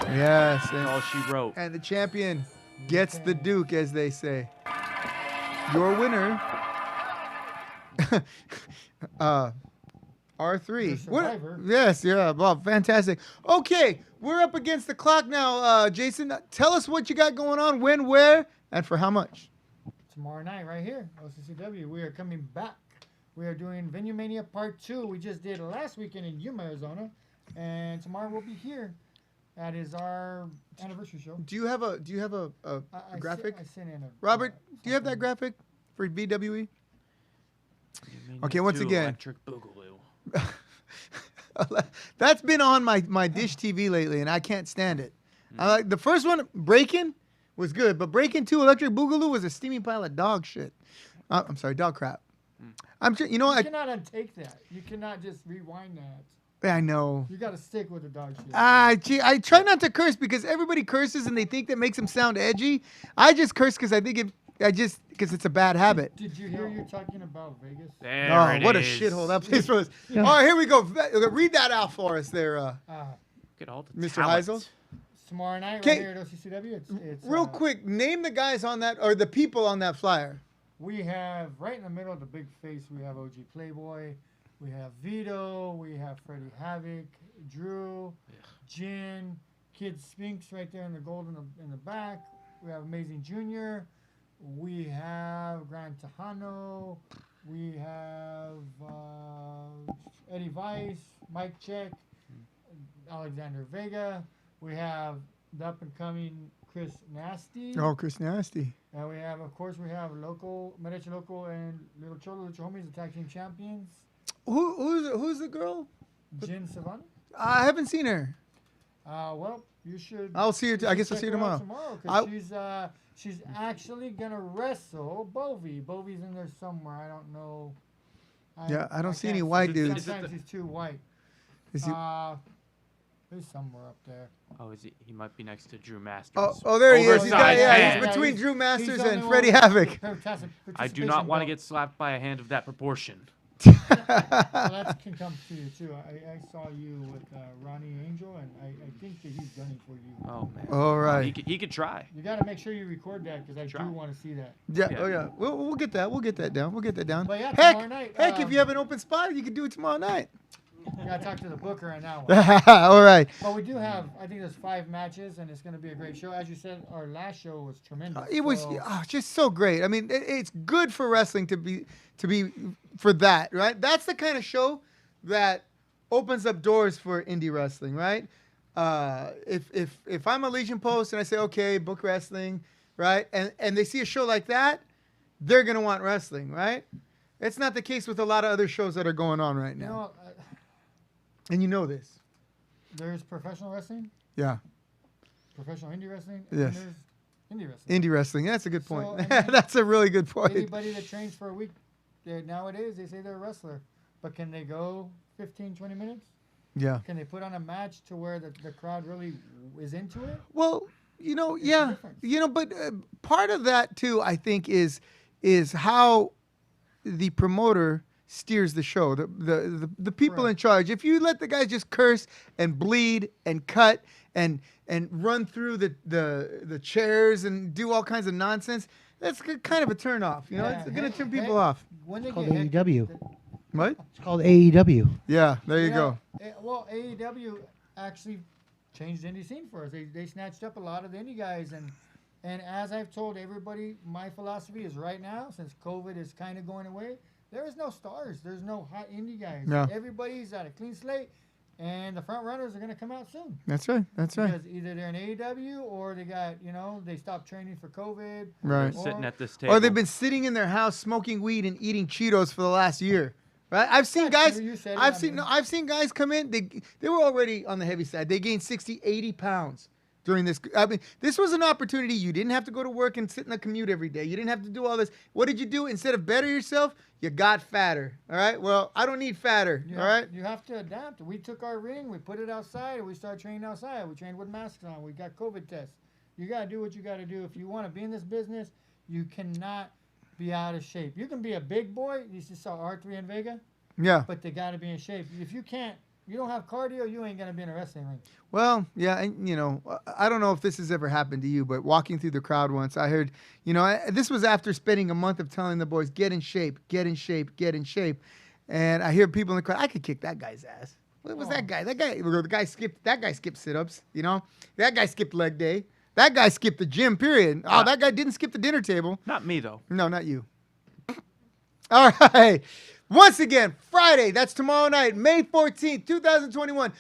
Yes, All she wrote. and the champion gets the Duke, as they say. Your winner, R3. The survivor. Yes, yeah, well, fantastic. Okay, we're up against the clock now. Jason, tell us what you got going on, when, where, and for how much. Tomorrow night, right here, OCCW, we are coming back. We are doing Venue Mania Part 2. We just did last weekend in Yuma, Arizona. And tomorrow we'll be here. That is our anniversary show. Do you have a I graphic? I sent in a, Robert, do you have that graphic for VWE? Okay, once Do again. Electric Boogaloo. That's been on my Dish TV lately, and I can't stand it. I like the first one, Breakin', was good, but Breakin' 2 Electric Boogaloo was a steaming pile of dog shit. I'm sorry, dog crap. I'm sure, you know, You cannot untake that. You cannot just rewind that. I know. You got to stick with the dog shit. I try not to curse because everybody curses and they think that makes them sound edgy. I just curse because I think because it's a bad habit. Did you hear you talking about Vegas? There Oh, it what a is. shithole that place was. All right, here we go. Read that out for us there, Look at all the Mr. talent. Heisel. Tomorrow night, Okay. right here at OCCW. It's Real quick, name the guys on that, or the people on that flyer. We have right in the middle of the big face. We have OG Playboy. We have Vito. We have Freddie Havoc, Drew, Jin, Kid Spinks right there in the gold in the back. We have Amazing Junior. We have Grand Tejano. We have Eddie Weiss, Mike Check, Alexander Vega. We have the up and coming Chris Nasty. Oh, Chris Nasty. And we have, of course, local, Medici Local and Little Cholo, Little Homies, the tag team champions. Who's the girl? Jen Savani. I haven't seen her. Well, you should. I'll see her. you I should guess I'll check see her her out tomorrow. Because she's actually gonna wrestle Bovey. Bovey's in there somewhere. I don't know. Yeah, I don't see can't any white him. dudes. Sometimes he's too white. Is he- He's somewhere up there. Oh, is he? He might be next to Drew Masters. Oh, there he is. He's, Oversized man. he's between he's- Drew he's Masters the and only Freddie one Havoc. with I do not want to participation get slapped by a hand of that proportion. Well, that can come to you too. I saw you with Ronnie Angel, and I think that he's gunning for you. Oh man. All right. He could try. You got to make sure you record that because I Try. do want to see that. Yeah. Yeah. Oh yeah. We'll get that. We'll get that down. We'll get that down. But yeah, heck, tomorrow night, if you have an open spot, you can do it tomorrow night. You got to talk to the booker on that one. All right. But we do have, I think there's 5 matches, and it's going to be a great show. As you said, our last show was tremendous. It was So, just so great. I mean, it's good for wrestling to be for that, right? That's the kind of show that opens up doors for indie wrestling, right? if I'm a Legion Post and I say, okay, book wrestling, right, and they see a show like that, they're gonna want wrestling, right? It's not the case with a lot of other shows that are going on right You now, know, and you know this. there's professional wrestling, Yeah, professional indie wrestling, Yes. and there's indie wrestling. indie wrestling. That's a good point. So, I mean, That's a really good point. Anybody that trains for a week, nowadays they say they're a wrestler, but can they go 15, 20 minutes? Yeah. Can they put on a match to where the crowd really is into it? Well, the yeah, difference. but part of that too, I think, is how the promoter steers the show. The people in Correct. charge. If you let the guys just curse and bleed and cut and run through the chairs and do all kinds of nonsense, that's kind of a turn off. Yeah, It's going to turn hey, people off. When they Called get hit- AEW. What? It's called AEW. Yeah, there you know, go. Well, AEW actually changed the indie scene for us. They snatched up a lot of the indie guys, and as I've told everybody, my philosophy is right now, since COVID is kind of going away, there is no stars. There's no hot indie guys. Yeah. Everybody's at a clean slate, and the front runners are going to come out soon. That's right. That's right. Because either they're in AEW or they got, they stopped training for COVID. Right. Sitting at this table. Or they've been sitting in their house smoking weed and eating Cheetos for the last year. Right? I've seen That's guys. true, you said it, I've I seen. mean- No, I've seen guys come in. They were already on the heavy side. They gained 60, 80 pounds during this. I mean, this was an opportunity. You didn't have to go to work and sit in a commute every day. You didn't have to do all this. What did you do? Instead of better yourself, you got fatter. All right. Well, I don't need fatter. You all have- right. You have to adapt. We took our ring, we put it outside, and we started training outside. We trained with masks on. We got COVID tests. You got to do what you got to do. If you want to be in this business, you cannot be out of shape. You can be a big boy. You just saw R3 in Vega, Yeah. but they got to be in shape. If you can't, you don't have cardio, you ain't going to be in a wrestling ring. Well, yeah, and I don't know if this has ever happened to you, but walking through the crowd once, I heard, this was after spending a month of telling the boys, get in shape, get in shape, get in shape. And I hear people in the crowd, I could kick that guy's ass. What was that guy? The guy skipped sit-ups, That guy skipped leg day. That guy skipped the gym, period. Oh, that guy didn't skip the dinner table. Not me though. No, not you. All right. Once again, Friday, that's tomorrow night, May 14th, 2021.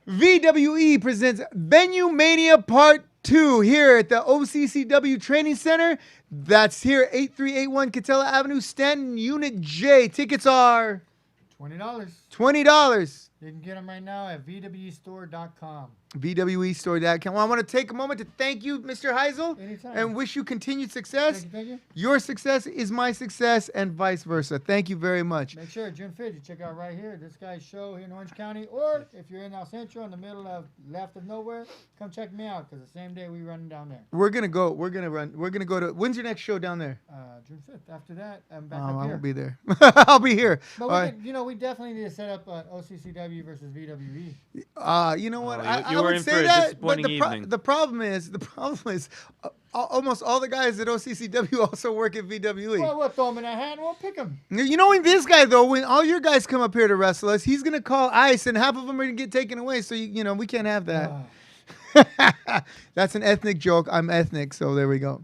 VWE presents Venue Mania Part 2 here at the OCCW Training Center. That's here, 8381 Catella Avenue, Stanton, Unit J. Tickets are $20. $20. You can get them right now at VWEstore.com. VWEstore.com. Well, I want to take a moment to thank you, Mr. Heisel, Anytime. and wish you continued success. Thank you. Your success is my success, and vice versa. Thank you very much. Make sure June 5th, you check out right here, this guy's show here in Orange County. Or if you're in El Centro, in the middle of left of nowhere, come check me out because the same day we running down there. We're gonna go to. When's your next show down there? June 5th. After that, I'm back I up here. won't be there. I'll be here. But All we, right. we definitely need to set up OCCW versus VWE. You know what? Oh, I you were would in say for a that, but disappointing evening. the problem is almost all the guys at OCCW also work at VWE. Well, we'll throw him in a hat and we'll pick him. When this guy though, when all your guys come up here to wrestle us, he's gonna call ice, and half of them are gonna get taken away. So we can't have that. That's an ethnic joke. I'm ethnic, so there we go.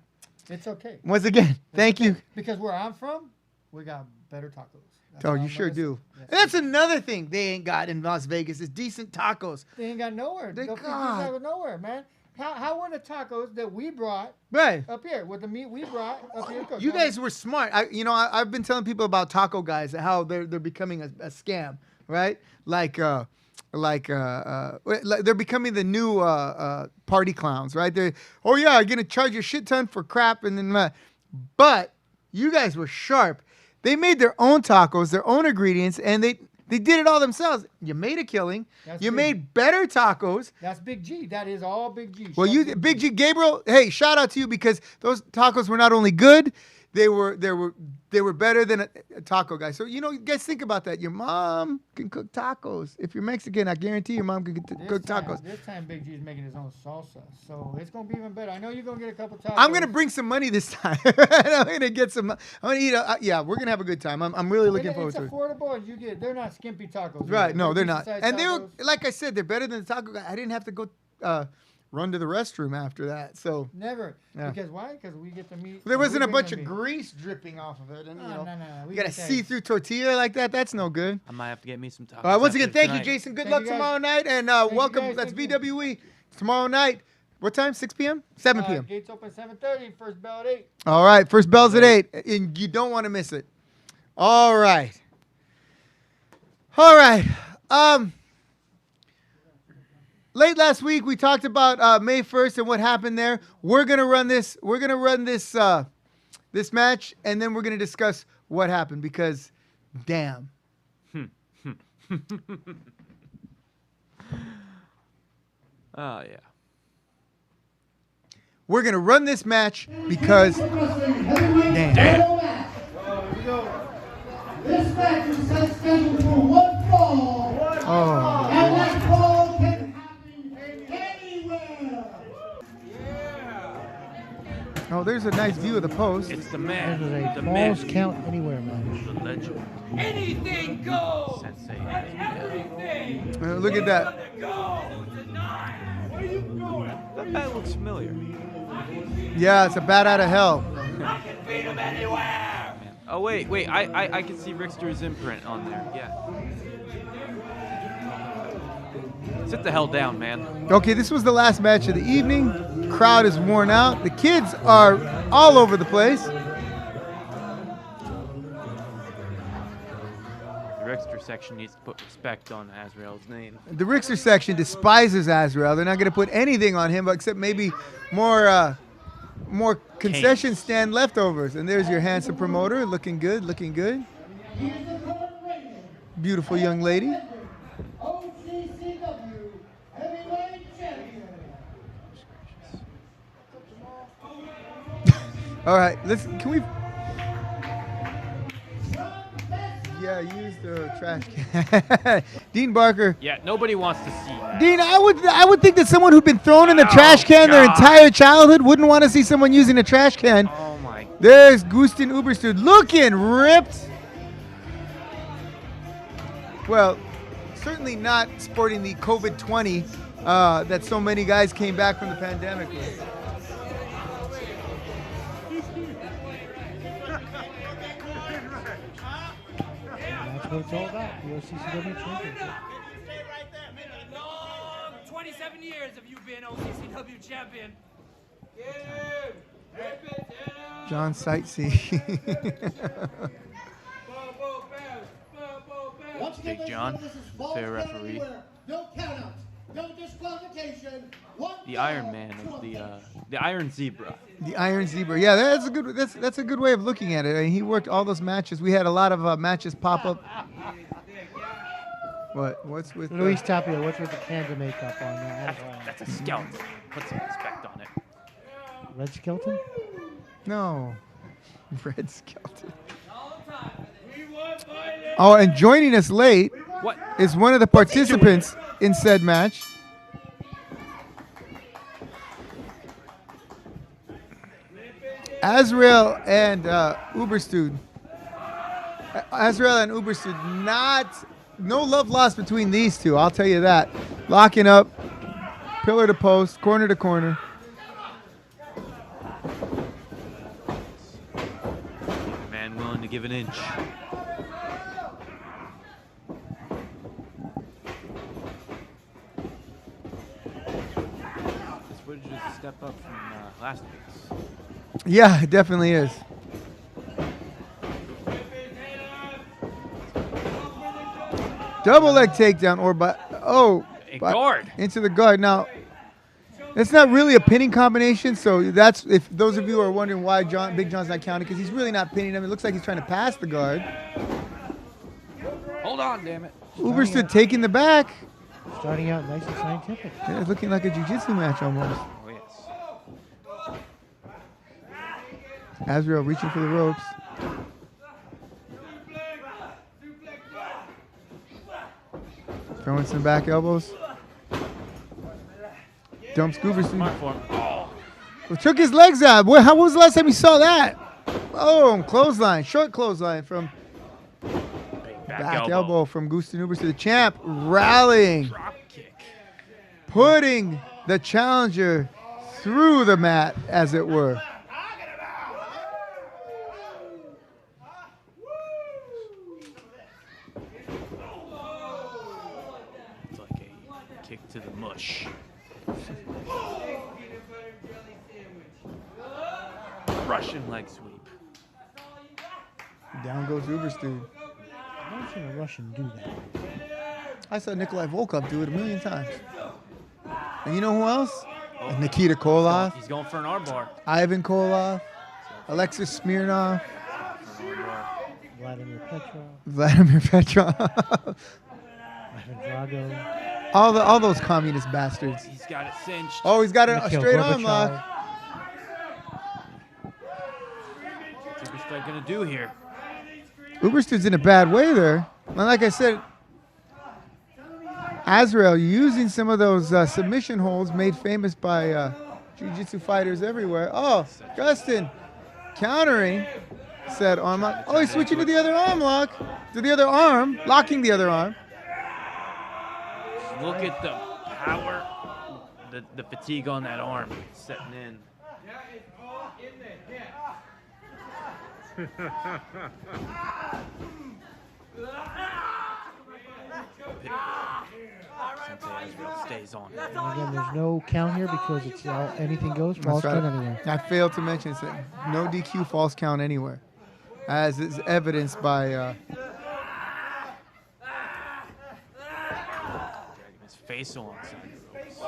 It's okay. Once again, thank you. Because where I'm from, we got better tacos. That's Oh, all you I'm sure gonna say. do. Yes. And that's another thing they ain't got in Las Vegas is decent tacos. They ain't got nowhere. They They'll feed you got- tacos nowhere, man. How were the tacos that we brought Right. up here with the meat we brought up here? Cooked? You guys were smart. I've been telling people about taco guys, how they're becoming a scam, right? Like they're becoming the new party clowns, right? They're I'm gonna charge you a shit ton for crap, and then but you guys were sharp. They made their own tacos, their own ingredients, and they did it all themselves. You made a killing. That's You big. made better tacos. That's Big G. That is all Big G. Well, Shout you, out Big G, Gabriel. Hey, shout out to you because those tacos were not only good, they were better than a taco guy. So you guys think about that. Your mom can cook tacos. If you're Mexican, I guarantee your mom can cook tacos. This time Big G's making his own salsa, so it's gonna be even better. I know you're gonna get a couple tacos. I'm gonna bring some money this time. I'm gonna get some. I'm gonna eat. We're gonna have a good time. I'm really looking forward to it. It's affordable, and they're not skimpy tacos. Right? No, they're not. decent-sized And tacos. like I said, they're better than the taco guy. I didn't have to go run to the restroom after that. So Never. Yeah. Because why? Because we get to meet. there wasn't a we bring bunch the of meat. grease dripping off of it, and No, you know, no. We you got a can say- see-through tortilla like that. That's no good. I might have to get me some tacos. Once again, after thank you, tonight. Jason. Good Thank luck you, guys. tomorrow night, and you, welcome. guys. That's Thank you. VWE tomorrow night. What time? 6 p.m. 7 p.m. Gates open 7:30. First bell at 8. All right, first bell's at 8, and you don't want to miss it. All right. Late last week we talked about May 1st and what happened there. We're gonna run this. We're gonna run this this match, and then we're gonna discuss what happened because, damn. Oh yeah. We're gonna run this match because, damn. This match is scheduled for one fall, Oh. and that fall can happen anywhere. Oh, there's a nice view of the post. It's the This man, is a the falls myth, count anywhere match. the legend, Anything goes! Sensei. Anything Look at that. goes tonight! Where you going? That guy looks familiar. Yeah, it's a bat out of hell. I can beat him anywhere! Man. Oh wait. I can see Rickster's imprint on there. Yeah. Sit the hell down, man. Okay, this was the last match of the evening. Crowd is worn out. The kids are all over the place. The Rickster section needs to put respect on Azrael's name. The Rickster section despises Azrael. They're not going to put anything on him except maybe more concession stand leftovers. And there's your handsome promoter, looking good, looking good. Beautiful young lady. OCCW Heavyweight Champion. All right, can we? Yeah, use the trash can. Dean Barker. Yeah, nobody wants to see that. Dean, I would think that someone who'd been thrown in the Oh, trash can their God. entire childhood wouldn't want to see someone using a trash can. Oh my. There's Gustin Uberstud looking ripped. Well, certainly not sporting the COVID-20 that so many guys came back from the pandemic with. That's what it's all about. The OCCW Championship. Long 27 years of you being OCCW champion. John Sightsee. Once again, Big ladies and John, gentlemen, this is Falls fair Count referee. Anywhere. No countouts, no disqualification. One The fall, Iron Man of the Iron Zebra. The Iron Zebra. Yeah, that's a good way of looking at it. I mean, he worked all those matches. We had a lot of matches pop up. What's with Luis Tapia, what's with the cans of makeup on that? That's a skeleton. Put some respect on it. Red Skeleton? No. Red Skeleton. Oh, and joining us late What? is one of the participants in said match. Azrael and Uberstud. Azrael and Uberstud, no love lost between these two, I'll tell you that. Locking up, pillar to post, corner to corner. A man willing to give an inch. This footage is a step up from last week's. Yeah, it definitely is. Double leg takedown A guard. into the guard. Now, it's not really a pinning combination, so that's if those of you are wondering why Big John's not counting, because he's really not pinning him. It looks like he's trying to pass the guard. Hold on, damn it. Uberstud taking the back. Starting out nice and scientific. Yeah, it's looking like a jiu-jitsu match almost. Oh, yes. Azrael reaching for the ropes. Throwing some back elbows. Dumps Uberstud. Smart form. Oh, Took his legs out. Boy, how was the last time you saw that? Oh, clothesline. Short clothesline from big back elbow from Gustin Uberstud. The champ rallying. Drop kick. Putting the challenger through the mat, as it were. It's like a kick to the mush. Russian leg sweep. Down goes Uberstein. I've never seen a Russian do that. I saw Nikolai Volkov do it a million times. And you know who else? Nikita Koloff, He's going for an armbar. Ivan Koloff, Alexis Smirnov, Vladimir Petrov, Vladimir Petrov. Ivan Drago, all those communist bastards. He's got it cinched. Oh, he's got a Mikhail straight arm Gorbachev. lock. What's Uberstein gonna do here? Uberstein's in a bad way there. And like I said, Azrael using some of those submission holds made famous by jiu-jitsu fighters everywhere. Oh, Justin countering said arm lock. Oh, he's switching to the other arm lock. To the other arm, locking the other arm. Look at the power, the fatigue on that arm setting in. Sensei Israel stays on. And again, there's no count here because it's anything goes. False That's right. count anywhere. I failed to mention that no DQ false count anywhere, as is evidenced by Dragging his face alongside the ropes.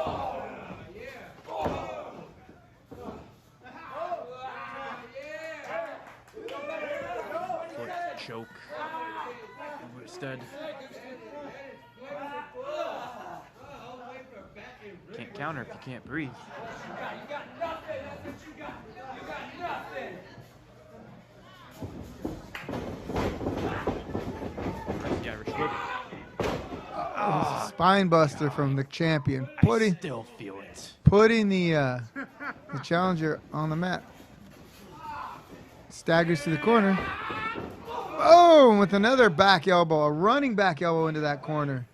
Foot choke. Stud. Can't counter if you can't breathe. Press the Irish whip. spine buster from the champion, I still feel it. putting the challenger on the mat. Staggers to the corner. Oh, with another back elbow, a running back elbow into that corner.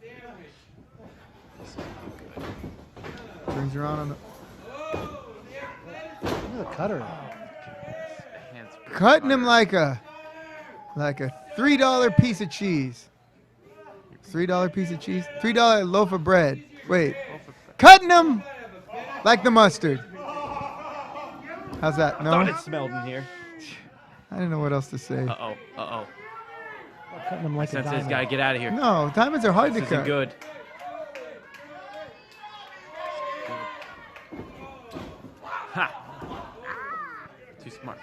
Turns around on the Look at the cutter. Hands cutting him like a $3 piece of cheese. $3 piece of cheese? $3 loaf of bread. Wait. Cutting him like the mustard. How's that? No? Thought it smelled in here. I didn't know what else to say. Uh-oh. Cutting him like a Sensei's diamond. got to get out of here. No, diamonds are hard This to isn't cut. good. Ha! Too smart.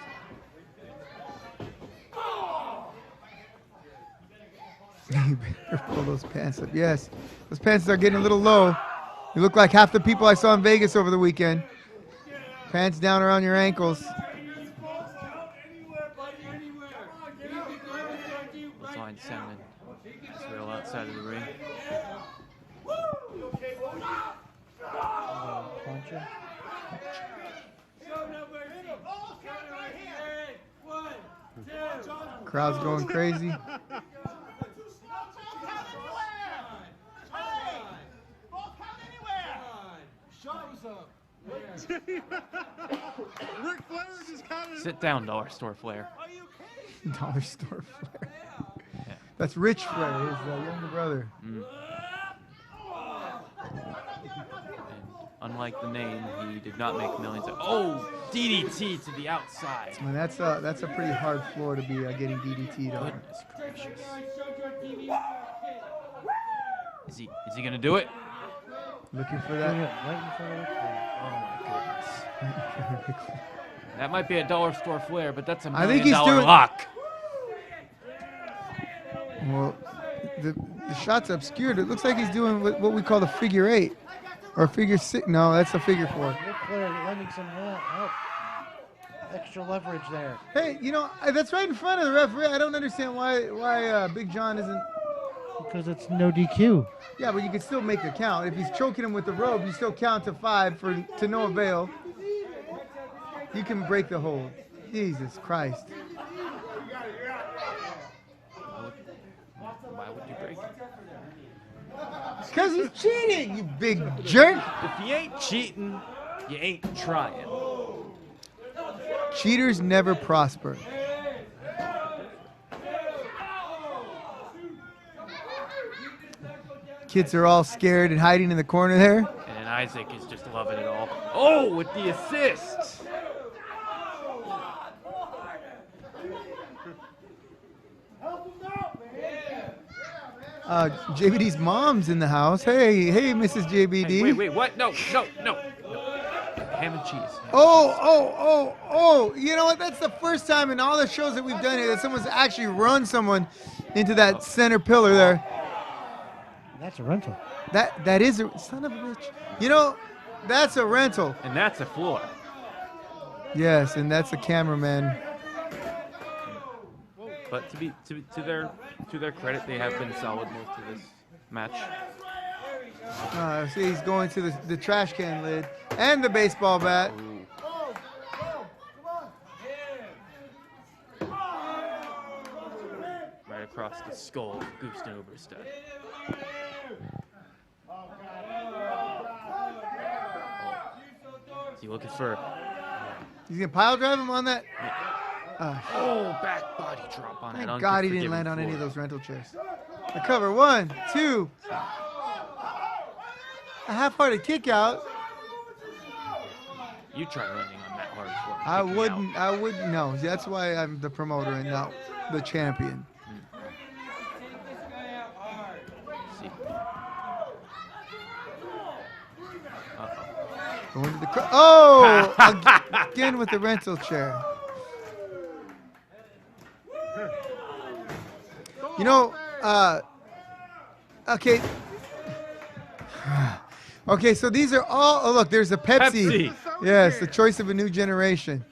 You better pull those pants up. Yes, those pants are getting a little low. You look like half the people I saw in Vegas over the weekend. Pants down around your ankles. Line sending Israel outside of the ring. Plancha. Crowd's going crazy. Sit down, Dollar Store Flair. Dollar Store Flair. That's Rich Flair, his younger brother. And unlike the name, he did not make millions. Oh, DDT to the outside. I mean, that's a pretty hard floor to be getting DDT'd on. Goodness gracious. Is he gonna do it? Looking for Right that. in front of the Oh my goodness. That might be a Dollar Store Flair, but that's a I $1 think million he's doing- lock. Well, the shot's obscured. It looks like he's doing what we call the figure 8 or figure 6. No, that's a figure 4. Ric Flair lending some help. Extra leverage there. Hey, that's right in front of the referee. I don't understand why Big John isn't. Because it's no DQ. Yeah, but you can still make the count. If he's choking him with the rope, you still count to 5 to no avail. You can break the hold. Jesus Christ. Why would you break it? Because he's cheating, you big jerk. If you ain't cheating, you ain't trying. Cheaters never prosper. Kids are all scared and hiding in the corner there. And Isaac is just loving it all. Oh, with the assist. JBD's mom's in the house. Hey, Mrs. JBD. Hey, wait, what? No. Ham and cheese. Oh. You know what? That's the first time in all the shows that we've done here that someone's actually run someone into that center pillar there. That's a rental. That is a son of a bitch. You know, that's a rental. And that's a floor. Yes, and that's a cameraman. But to their credit, they have been solid most of this match. See, he's going to the trash can lid and the baseball bat. Right across the skull of Gusten Oberstedt. Is he looking for? He's gonna pile drive him on that. Back body drop on it. Thank God he didn't land on any of those rental chairs. The cover, 1, 2. A half-hearted kick out. You try landing on that hard floor. I wouldn't know. That's why I'm the promoter and not the champion. See. Going to the again with the rental chair. You know, okay. Okay, so these are all. Oh, look, there's a Pepsi. Yes, the choice of a new generation.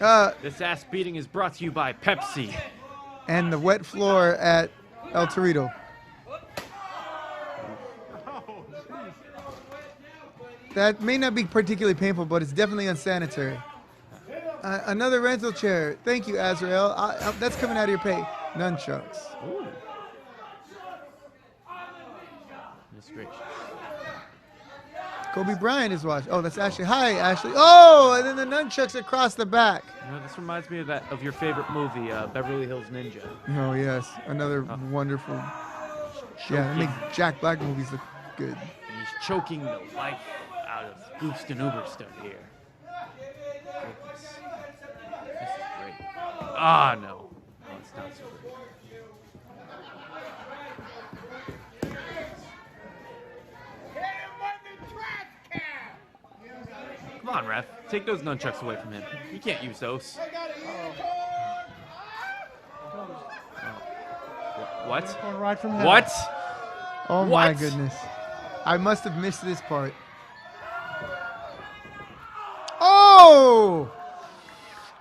Oh, man. This ass beating is brought to you by Pepsi. And the wet floor at El Torito. That may not be particularly painful, but it's definitely unsanitary. Another rental chair. Thank you, Azrael. That's coming out of your pay. Nunchucks. Ooh. That's great. Kobe Bryant is watching. Oh, that's Ashley. Hi, Ashley. Oh, and then the nunchucks across the back. You know, this reminds me of your favorite movie, Beverly Hills Ninja. Oh, yes. Another wonderful. Yeah, that makes Jack Black movies look good. And he's choking the life out of Gusten Oberstedt here. Goodness. This is great. Ah, no. No, it's not so great. Come on, ref. Take those nunchucks away from him. You can't use those. What? Going right from hell. What? Oh, my What? goodness. I must have missed this part. Oh!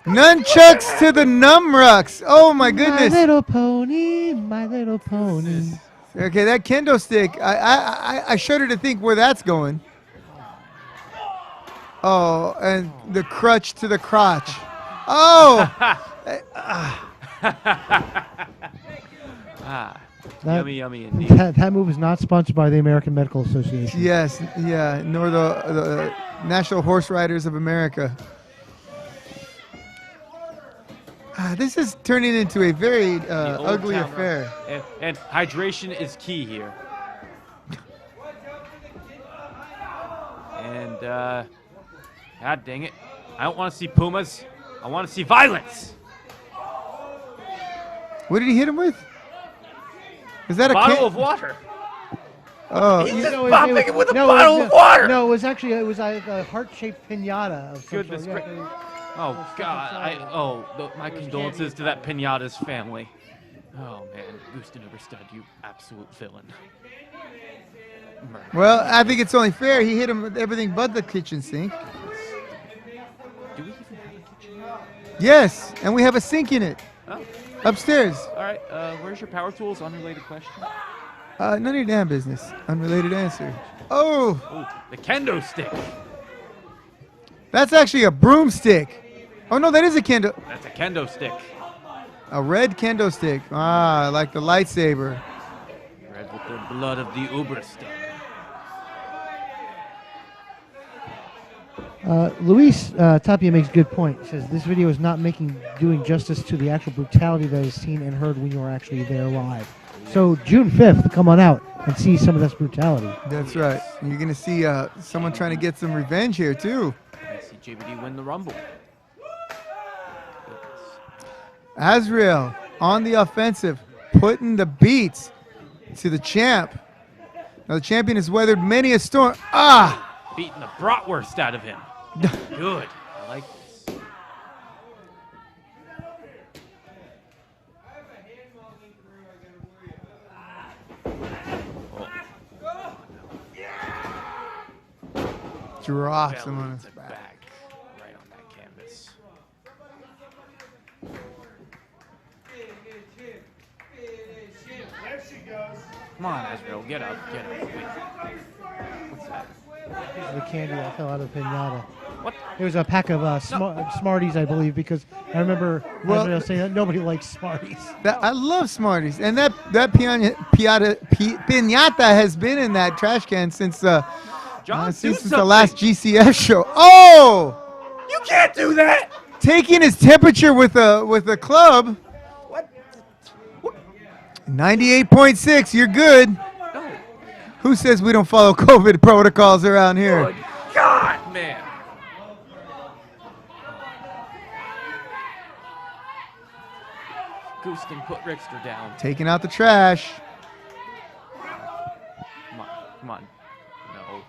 Nunchucks to the numrucks. Oh, my goodness. My little pony, my little pony. Okay, that kendo stick, I shudder to think where that's going. Oh, and the crutch to the crotch. Oh! Yummy indeed. That move is not sponsored by the American Medical Association. Yes, yeah, nor the National Horse Riders of America. This is turning into a very ugly Town affair. And hydration is key here. And, God dang it. I don't want to see Pumas. I want to see violence. What did he hit him with? Is that a Bottle of water. Oh, He's you- just popping it with a bottle of water. No, it was like a heart-shaped pinata of some Goodness sort. gracious. Oh, God. My condolences to that pinata's family. Oh, man. Gusten Oberstedt, you absolute villain. Murder. well, I think it's only fair. He hit him with everything but the kitchen sink. Do we even have a kitchen? Yes, and we have a sink in it Oh, upstairs. all right. Where's your power tools? Unrelated question. None of your damn business. Unrelated answer. Oh, Oh, the kendo stick. that's actually a broomstick. Oh, no, that is a kendo. That's a kendo stick. A red kendo stick. Ah, like the lightsaber. Red will The blood of the Uberstar. Luis Tapia makes a good point. He says this video is not doing justice to the actual brutality that is seen and heard when you are actually there live. So June 5th, come on out and see some of this brutality. That's right. And you're gonna see someone trying to get some revenge here too. I see JBD win the Rumble. Azrael on the offensive, putting the beats to the champ. Now the champion has weathered many a storm. Beating the bratwurst out of him. Good. I like this. Oh. Drops him Belly on his to back. right on that canvas. There she goes. Come on, Azrael, get up, get up. Wait. What's that? This is the candy that fell out of the pinata. What? It was a pack of Smarties, I believe, because I remember Azrael saying that nobody likes Smarties. I love Smarties, and that piñata has been in that trash can since John, do since the something. last GCS show. Oh, You can't do that. taking his temperature with a club. What? 98.6. You're good. No. Who says we don't follow COVID protocols around here? Good God, man. Gooston put Rickster down. Taking out the trash. Come on, come on. No.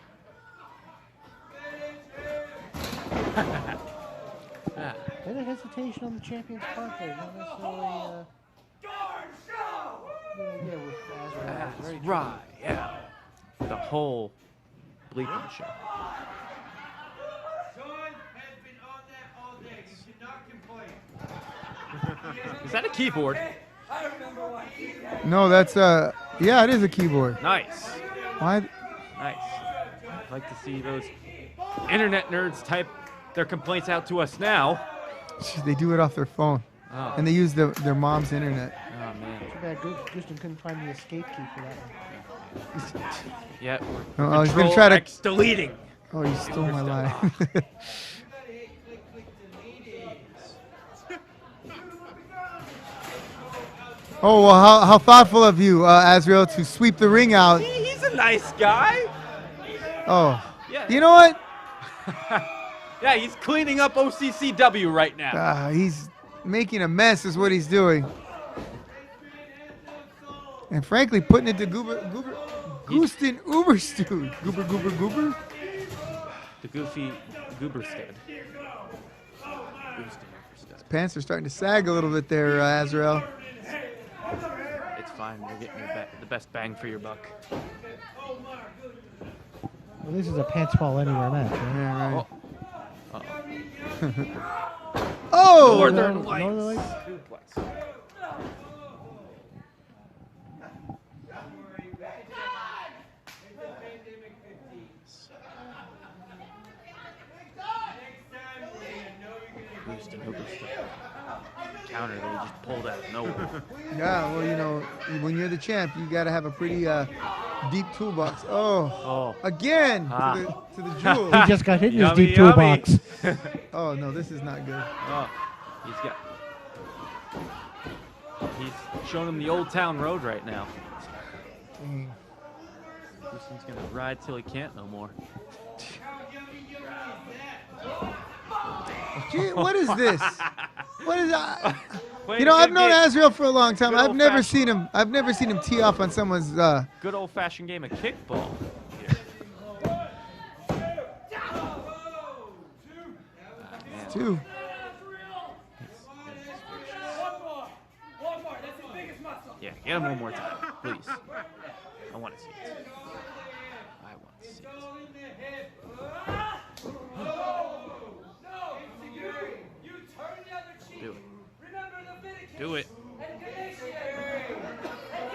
Ah, A bit of hesitation on the champion's part there. Not necessarily good idea with Azrael. that's Very right, yeah. The whole bleeping show. Sean has been on that all day. You cannot complain. Is that a keyboard? I remember why he had No, that's yeah, it is a keyboard. Nice. Why? Nice. I'd like to see those internet nerds type their complaints out to us now. They do it off their phone, Oh, and they use their mom's internet. oh man. Too bad Guston couldn't find the escape key for that one. Yeah. Oh, he's gonna try to. X deleting. Oh, you stole my line. Oh, well, how thoughtful of you, Azrael, to sweep the ring out. He's a nice guy. Oh, Yeah. you know what? Yeah, he's cleaning up OCCW right now. He's making a mess is what he's doing. And frankly, putting it to Gooston Uberstew. Goober. The goofy Gooberstead. Pants are starting to sag a little bit there, Azrael. It's fine. You're getting the best bang for your buck. Well, this is a pants fall anywhere match, right? Yeah, right. Oh. Uh-oh. Oh! Northern Northern Lights. Lights? Suplex. Houston Hooperstead. Counter that he just pulled out of nowhere. Yeah, well, you know, when you're the champ, you got to have a pretty deep toolbox. Oh, again to the jewel. He just got hit in his Yummy, deep yummy. toolbox. Oh no, this is not good. Oh, he's showing him the Old Town Road right now. Houston's gonna ride till he can't no more. Gee, what is this? What is that? Playing You know, a I've good known game. Azrael for a long time. Good I've never old-fashioned. seen him. I've never seen him tee off on someone's. Good old-fashioned game of kickball. Yeah. Two. One more. That's his biggest muscle. Yeah, get him one more time, please. I want to see it. I want to see it. You turn the other cheek. Do it. Remember Leviticus Do it. and Galatians. And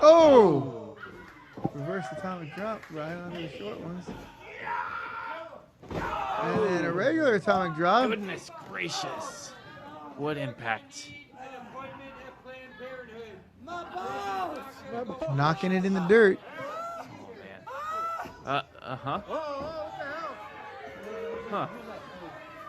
Oh! Reverse atomic drop right onto the short ones. And then a regular atomic drop. Goodness gracious. What impact. Knocking it in the dirt. Oh man. Huh.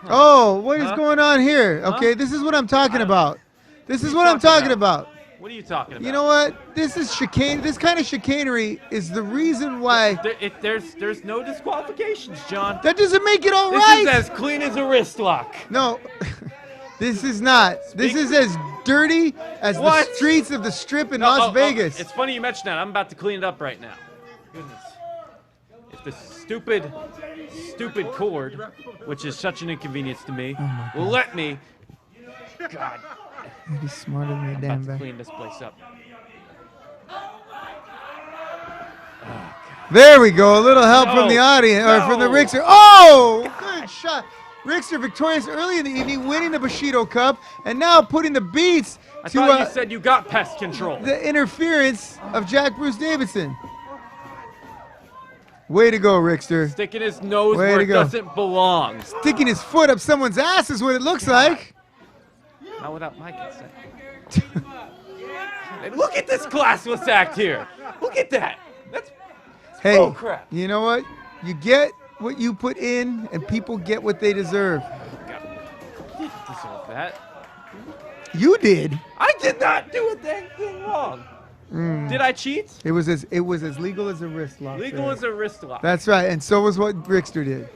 Oh, what is going on here? Huh? Okay, this is what I'm talking don't- about. This is What what are you I'm talking talking about. What are you talking about? You know what? This is chicane. This kind of chicanery is the reason why. There's no disqualifications, John. That doesn't make it all This right. is as clean as a wrist lock. No, this is not. This is as dirty as What? the streets of the Strip in No, Las Vegas. It's funny you mentioned that. I'm about to clean it up right now. Goodness. If the stupid cord, which is such an inconvenience to me, will let me. God. He's smarter than a I'm damn about to back. clean this place up. There we go. A little help from the No. audience, or from the No. Rickster. Oh, good shot. Rickster victorious early in the evening, winning the Bushido Cup, and now putting the beats I to thought you said you got pest control. the interference of Jack Bruce Davidson. Way to go, Rickster. Sticking his nose Way where to it go. doesn't belong. Sticking his foot up someone's ass is what it looks like. Not without my consent. Hey, look at this classless act here. Look at that. That's Hey, oh crap. you know what? You get what you put in, and people get what they deserve. God. You didn't deserve that. You did. I did not do a dang thing wrong. Did I cheat? It was as legal as a wrist lock. Legal there. as a wrist lock. That's right, and so was what Rickster did.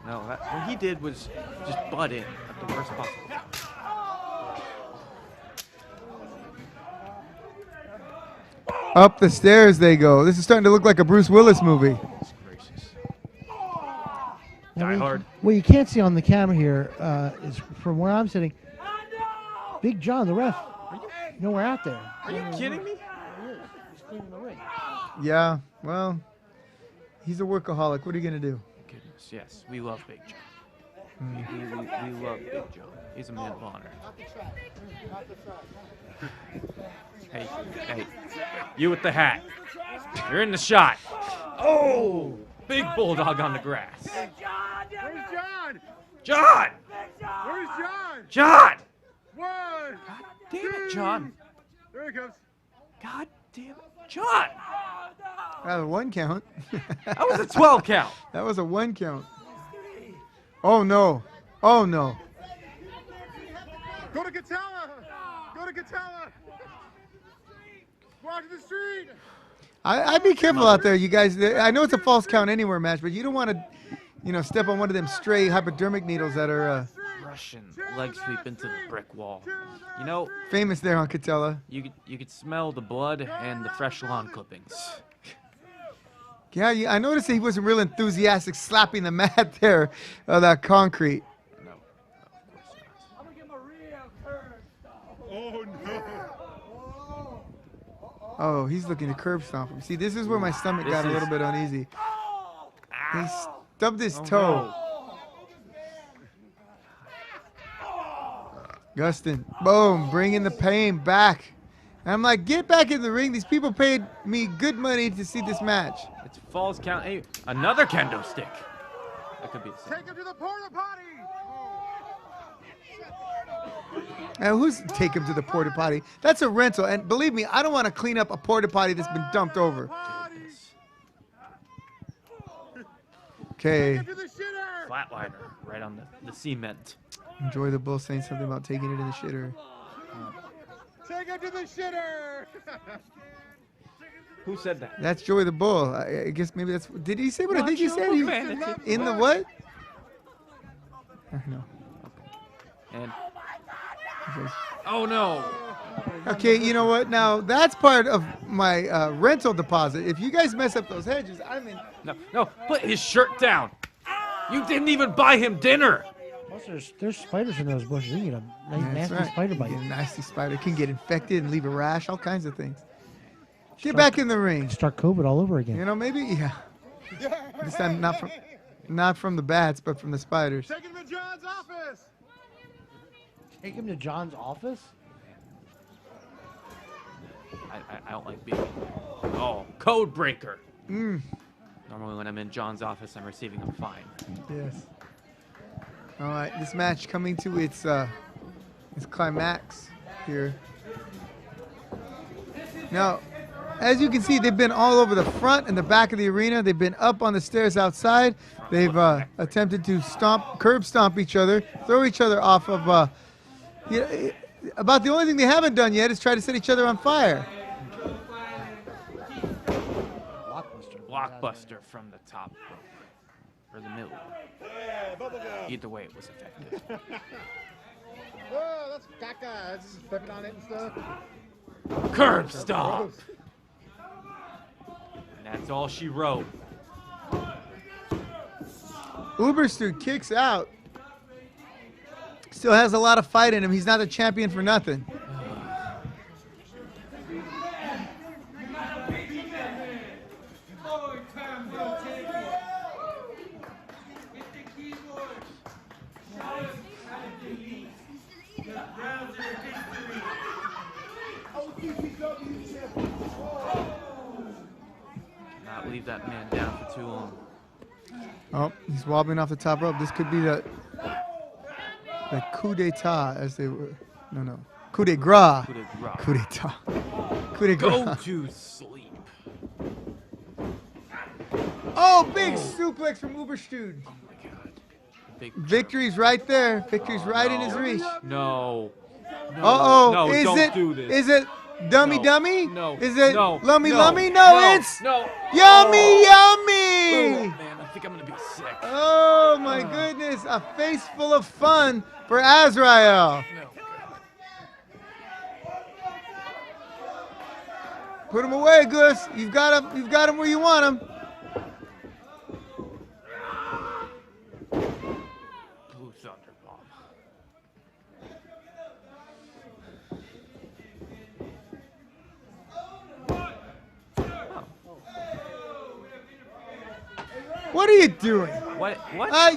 No, what he did was just butt in at the worst possible time. Up the stairs they go. This is starting to look like a Bruce Willis movie. Goodness gracious. Now, Die Hard. What you can't see on the camera here is from where I'm sitting. Big John, the ref, nowhere out there. Are you kidding me? He's cleaning the ring. Yeah, well, he's a workaholic. What are you going to do? Goodness, yes. We love Big John. We love Big John. He's a man of honor. Hey, you with the hat. You're in the shot. Oh, big bulldog on the grass. Where's John? John! Where's John? John! 1. God damn it, John. There he comes. God damn it, John! That was a 1 count. That was a 12 count. That was a 1 count. Oh, no. Oh, no. Go to Catella. Go to Catella. Walk to the street. I'd be careful out there, you guys. I know it's a false count anywhere match, but you don't want to, step on one of them stray hypodermic needles that are Russian leg sweep into the brick wall. You know, famous there on Catella. you could smell the blood and the fresh lawn clippings. Yeah, I noticed that he wasn't real enthusiastic slapping the mat there, that concrete. No, of course not. I'm gonna give him a real curve stomp. Oh no. Oh, he's looking to curb stomp him. See, this is where my stomach This got a is- little bit uneasy. He Ow. stubbed his Oh, toe. no. Gustin, boom, bringing the pain back. And I'm like, get back in the ring. These people paid me good money to see this match. It's falls count. Hey, another kendo stick. That could be the same. Take him to the porta potty. Now, who's take him to the porta potty? That's a rental, and believe me, I don't want to clean up a porta potty that's been dumped over. Goodness. Okay, To the shitter. Flatliner right on the cement. enjoy the bull saying something about taking it in the shitter. Take him to the shitter. Who said that? That's Joey the Bull. I guess maybe that's. Did he say what I think he said? He- Profanity. in the what? I know. And Okay. oh no. Okay, you know what? Now that's part of my rental deposit. If you guys mess up those hedges, I'm in. No, put his shirt down. You didn't even buy him dinner. Plus, there's spiders in those bushes. You get a nice, That's nasty right. spider You bite. get a nasty spider can get infected and leave a rash, all kinds of things. Get back in the ring. Start COVID all over again. You know, maybe yeah. This time not from the bats, but from the spiders. Take him to John's office. Take him to John's office? I don't like being. Oh, code breaker. Mm. Normally when I'm in John's office, I'm receiving a fine. Yes. All right, this match coming to its climax here. Now, as you can see, they've been all over the front and the back of the arena. They've been up on the stairs outside. They've attempted to curb stomp each other, throw each other off of. About the only thing they haven't done yet is try to set each other on fire. Blockbuster from the top rope. Or the middle. Either way, it was effective. Oh, that's caca. It's just flipping on it and stuff. Curb stomp! And that's all she wrote. Uberstude kicks out. Still has a lot of fight in him. He's not the champion for nothing. Not leave that man down for too long. Oh, he's wobbling off the top rope. This could be the coup d'etat, as they were. No. Coup de grace. Coup de grace. Coup d'etat. Coup de grace. Go to sleep. Oh, big suplex from Uberstude. Oh my god. Big Victory's right there. Victory's right in his reach. No. Uh-oh. No, is don't it, do this. Is it dummy No. dummy? No. Is it No. lummy No. lummy? No, No. it's No. yummy Oh, yummy. man, I think I'm gonna be sick. Oh my goodness. A face full of fun for Azrael. No. Put him away, Gus. You've got him where you want him. Blue Thunder Bomb. What are you doing? What?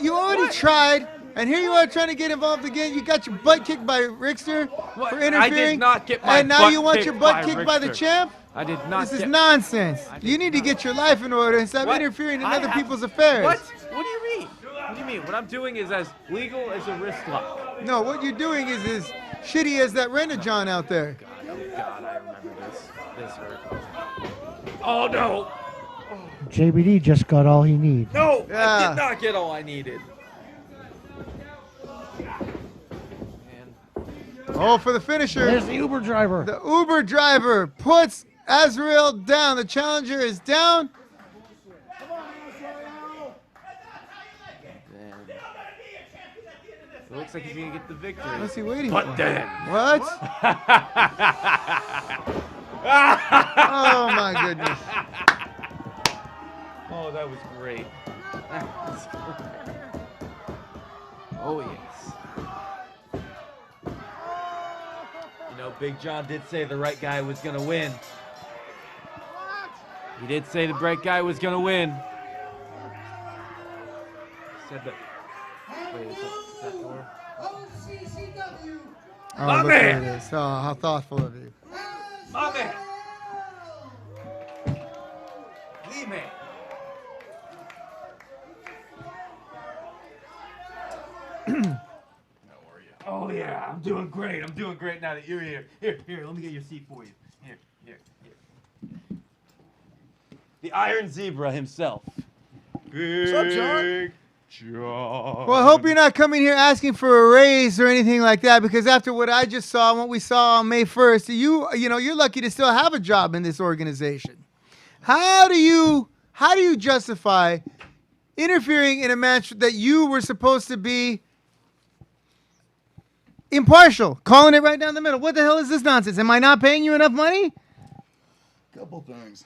You already tried, and here you are trying to get involved again. You got your butt kicked by Rickster What? for I interfering. did not get my and now butt you want kicked your butt by kicked by the Rickster. champ? I did not. This is get- nonsense. I did You need to not. get your life in order and stop What? interfering in I other have- people's affairs. What? What do you mean? What do you mean? What I'm doing is as legal as a wrist lock. No, what you're doing is as shitty as that Rent-A-John out there. God, I remember this. This hurt. Oh no! JBD just got all he needs. No! I Yeah. did not get all I needed. Man. Oh, for the finisher. There's the Uber driver. The Uber driver puts Azrael down. The challenger is down. Then it looks like he's gonna get the victory. What's he waiting But for? then. What? Oh my goodness. Oh, that was great. That was great. Oh yes. You know, Big John did say the right guy was gonna win. He did say the right guy was gonna win. Said that. Wait, is that door? OCCW. Oh, My look where man. it is. Oh, how thoughtful of you. My man. Lee man. Oh yeah, I'm doing great. I'm doing great now that you're here. Here, let me get your seat for you. Here. The Iron Zebra himself. What's up, John? John. Well, I hope you're not coming here asking for a raise or anything like that, because after what I just saw and what we saw on May 1st, you're lucky to still have a job in this organization. How do you justify interfering in a match that you were supposed to be impartial, calling it right down the middle? What the hell is this nonsense? Am I not paying you enough money? Couple things.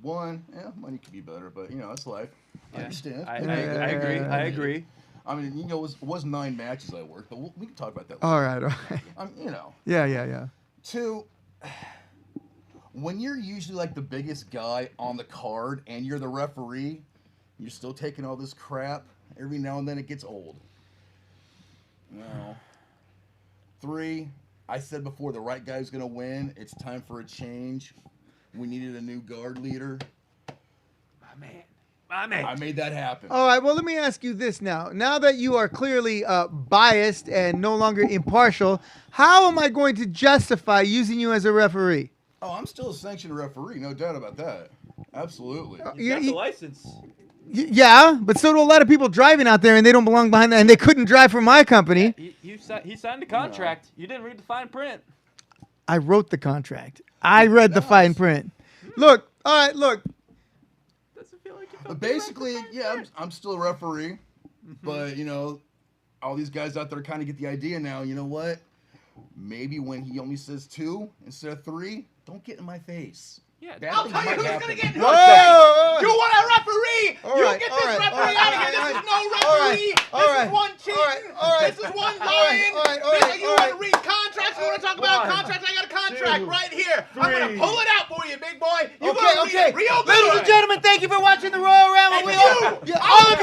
One, money could be better, but it's life. I understand. I agree. I mean, it was 9 matches I worked, but we can talk about that. All right. Yeah. Two, when you're usually like the biggest guy on the card and you're the referee, you're still taking all this crap. Every now and then it gets old. No. 3, I said before the right guy's going to win. It's time for a change. We needed a new guard leader. My man. I made that happen. All right, well, let me ask you this now. Now that you are clearly biased and no longer impartial, how am I going to justify using you as a referee? Oh, I'm still a sanctioned referee, no doubt about that. Absolutely. You got the license. Yeah, but so do a lot of people driving out there, and they don't belong behind that, and they couldn't drive for my company. He signed a contract. You didn't read the fine print. I wrote the contract. I read the fine print. Look, all right, look. Doesn't feel like you But basically, yeah, I'm still a referee. But, all these guys out there kind of get the idea now. You know what? Maybe when he only says 2 instead of 3, don't get in my face. Yeah, Bad I'll things tell you might who's happen. gonna get Whoa, hurt. whoa, You want a referee? All You right, get all this right, referee all right, out of all here. This right, is no all right, referee. all This right, is one cheating. all right, This is one all right, lying. all right, all This right, is you all want right. to read contracts? You want to talk about One, contracts? I got a contract 2, right here. I'm gonna 3. pull it out for you, big boy. You Okay, gonna read okay. it real good. Ladies and gentlemen, thank you for watching the Royal Ramble. Thank We you. hope All of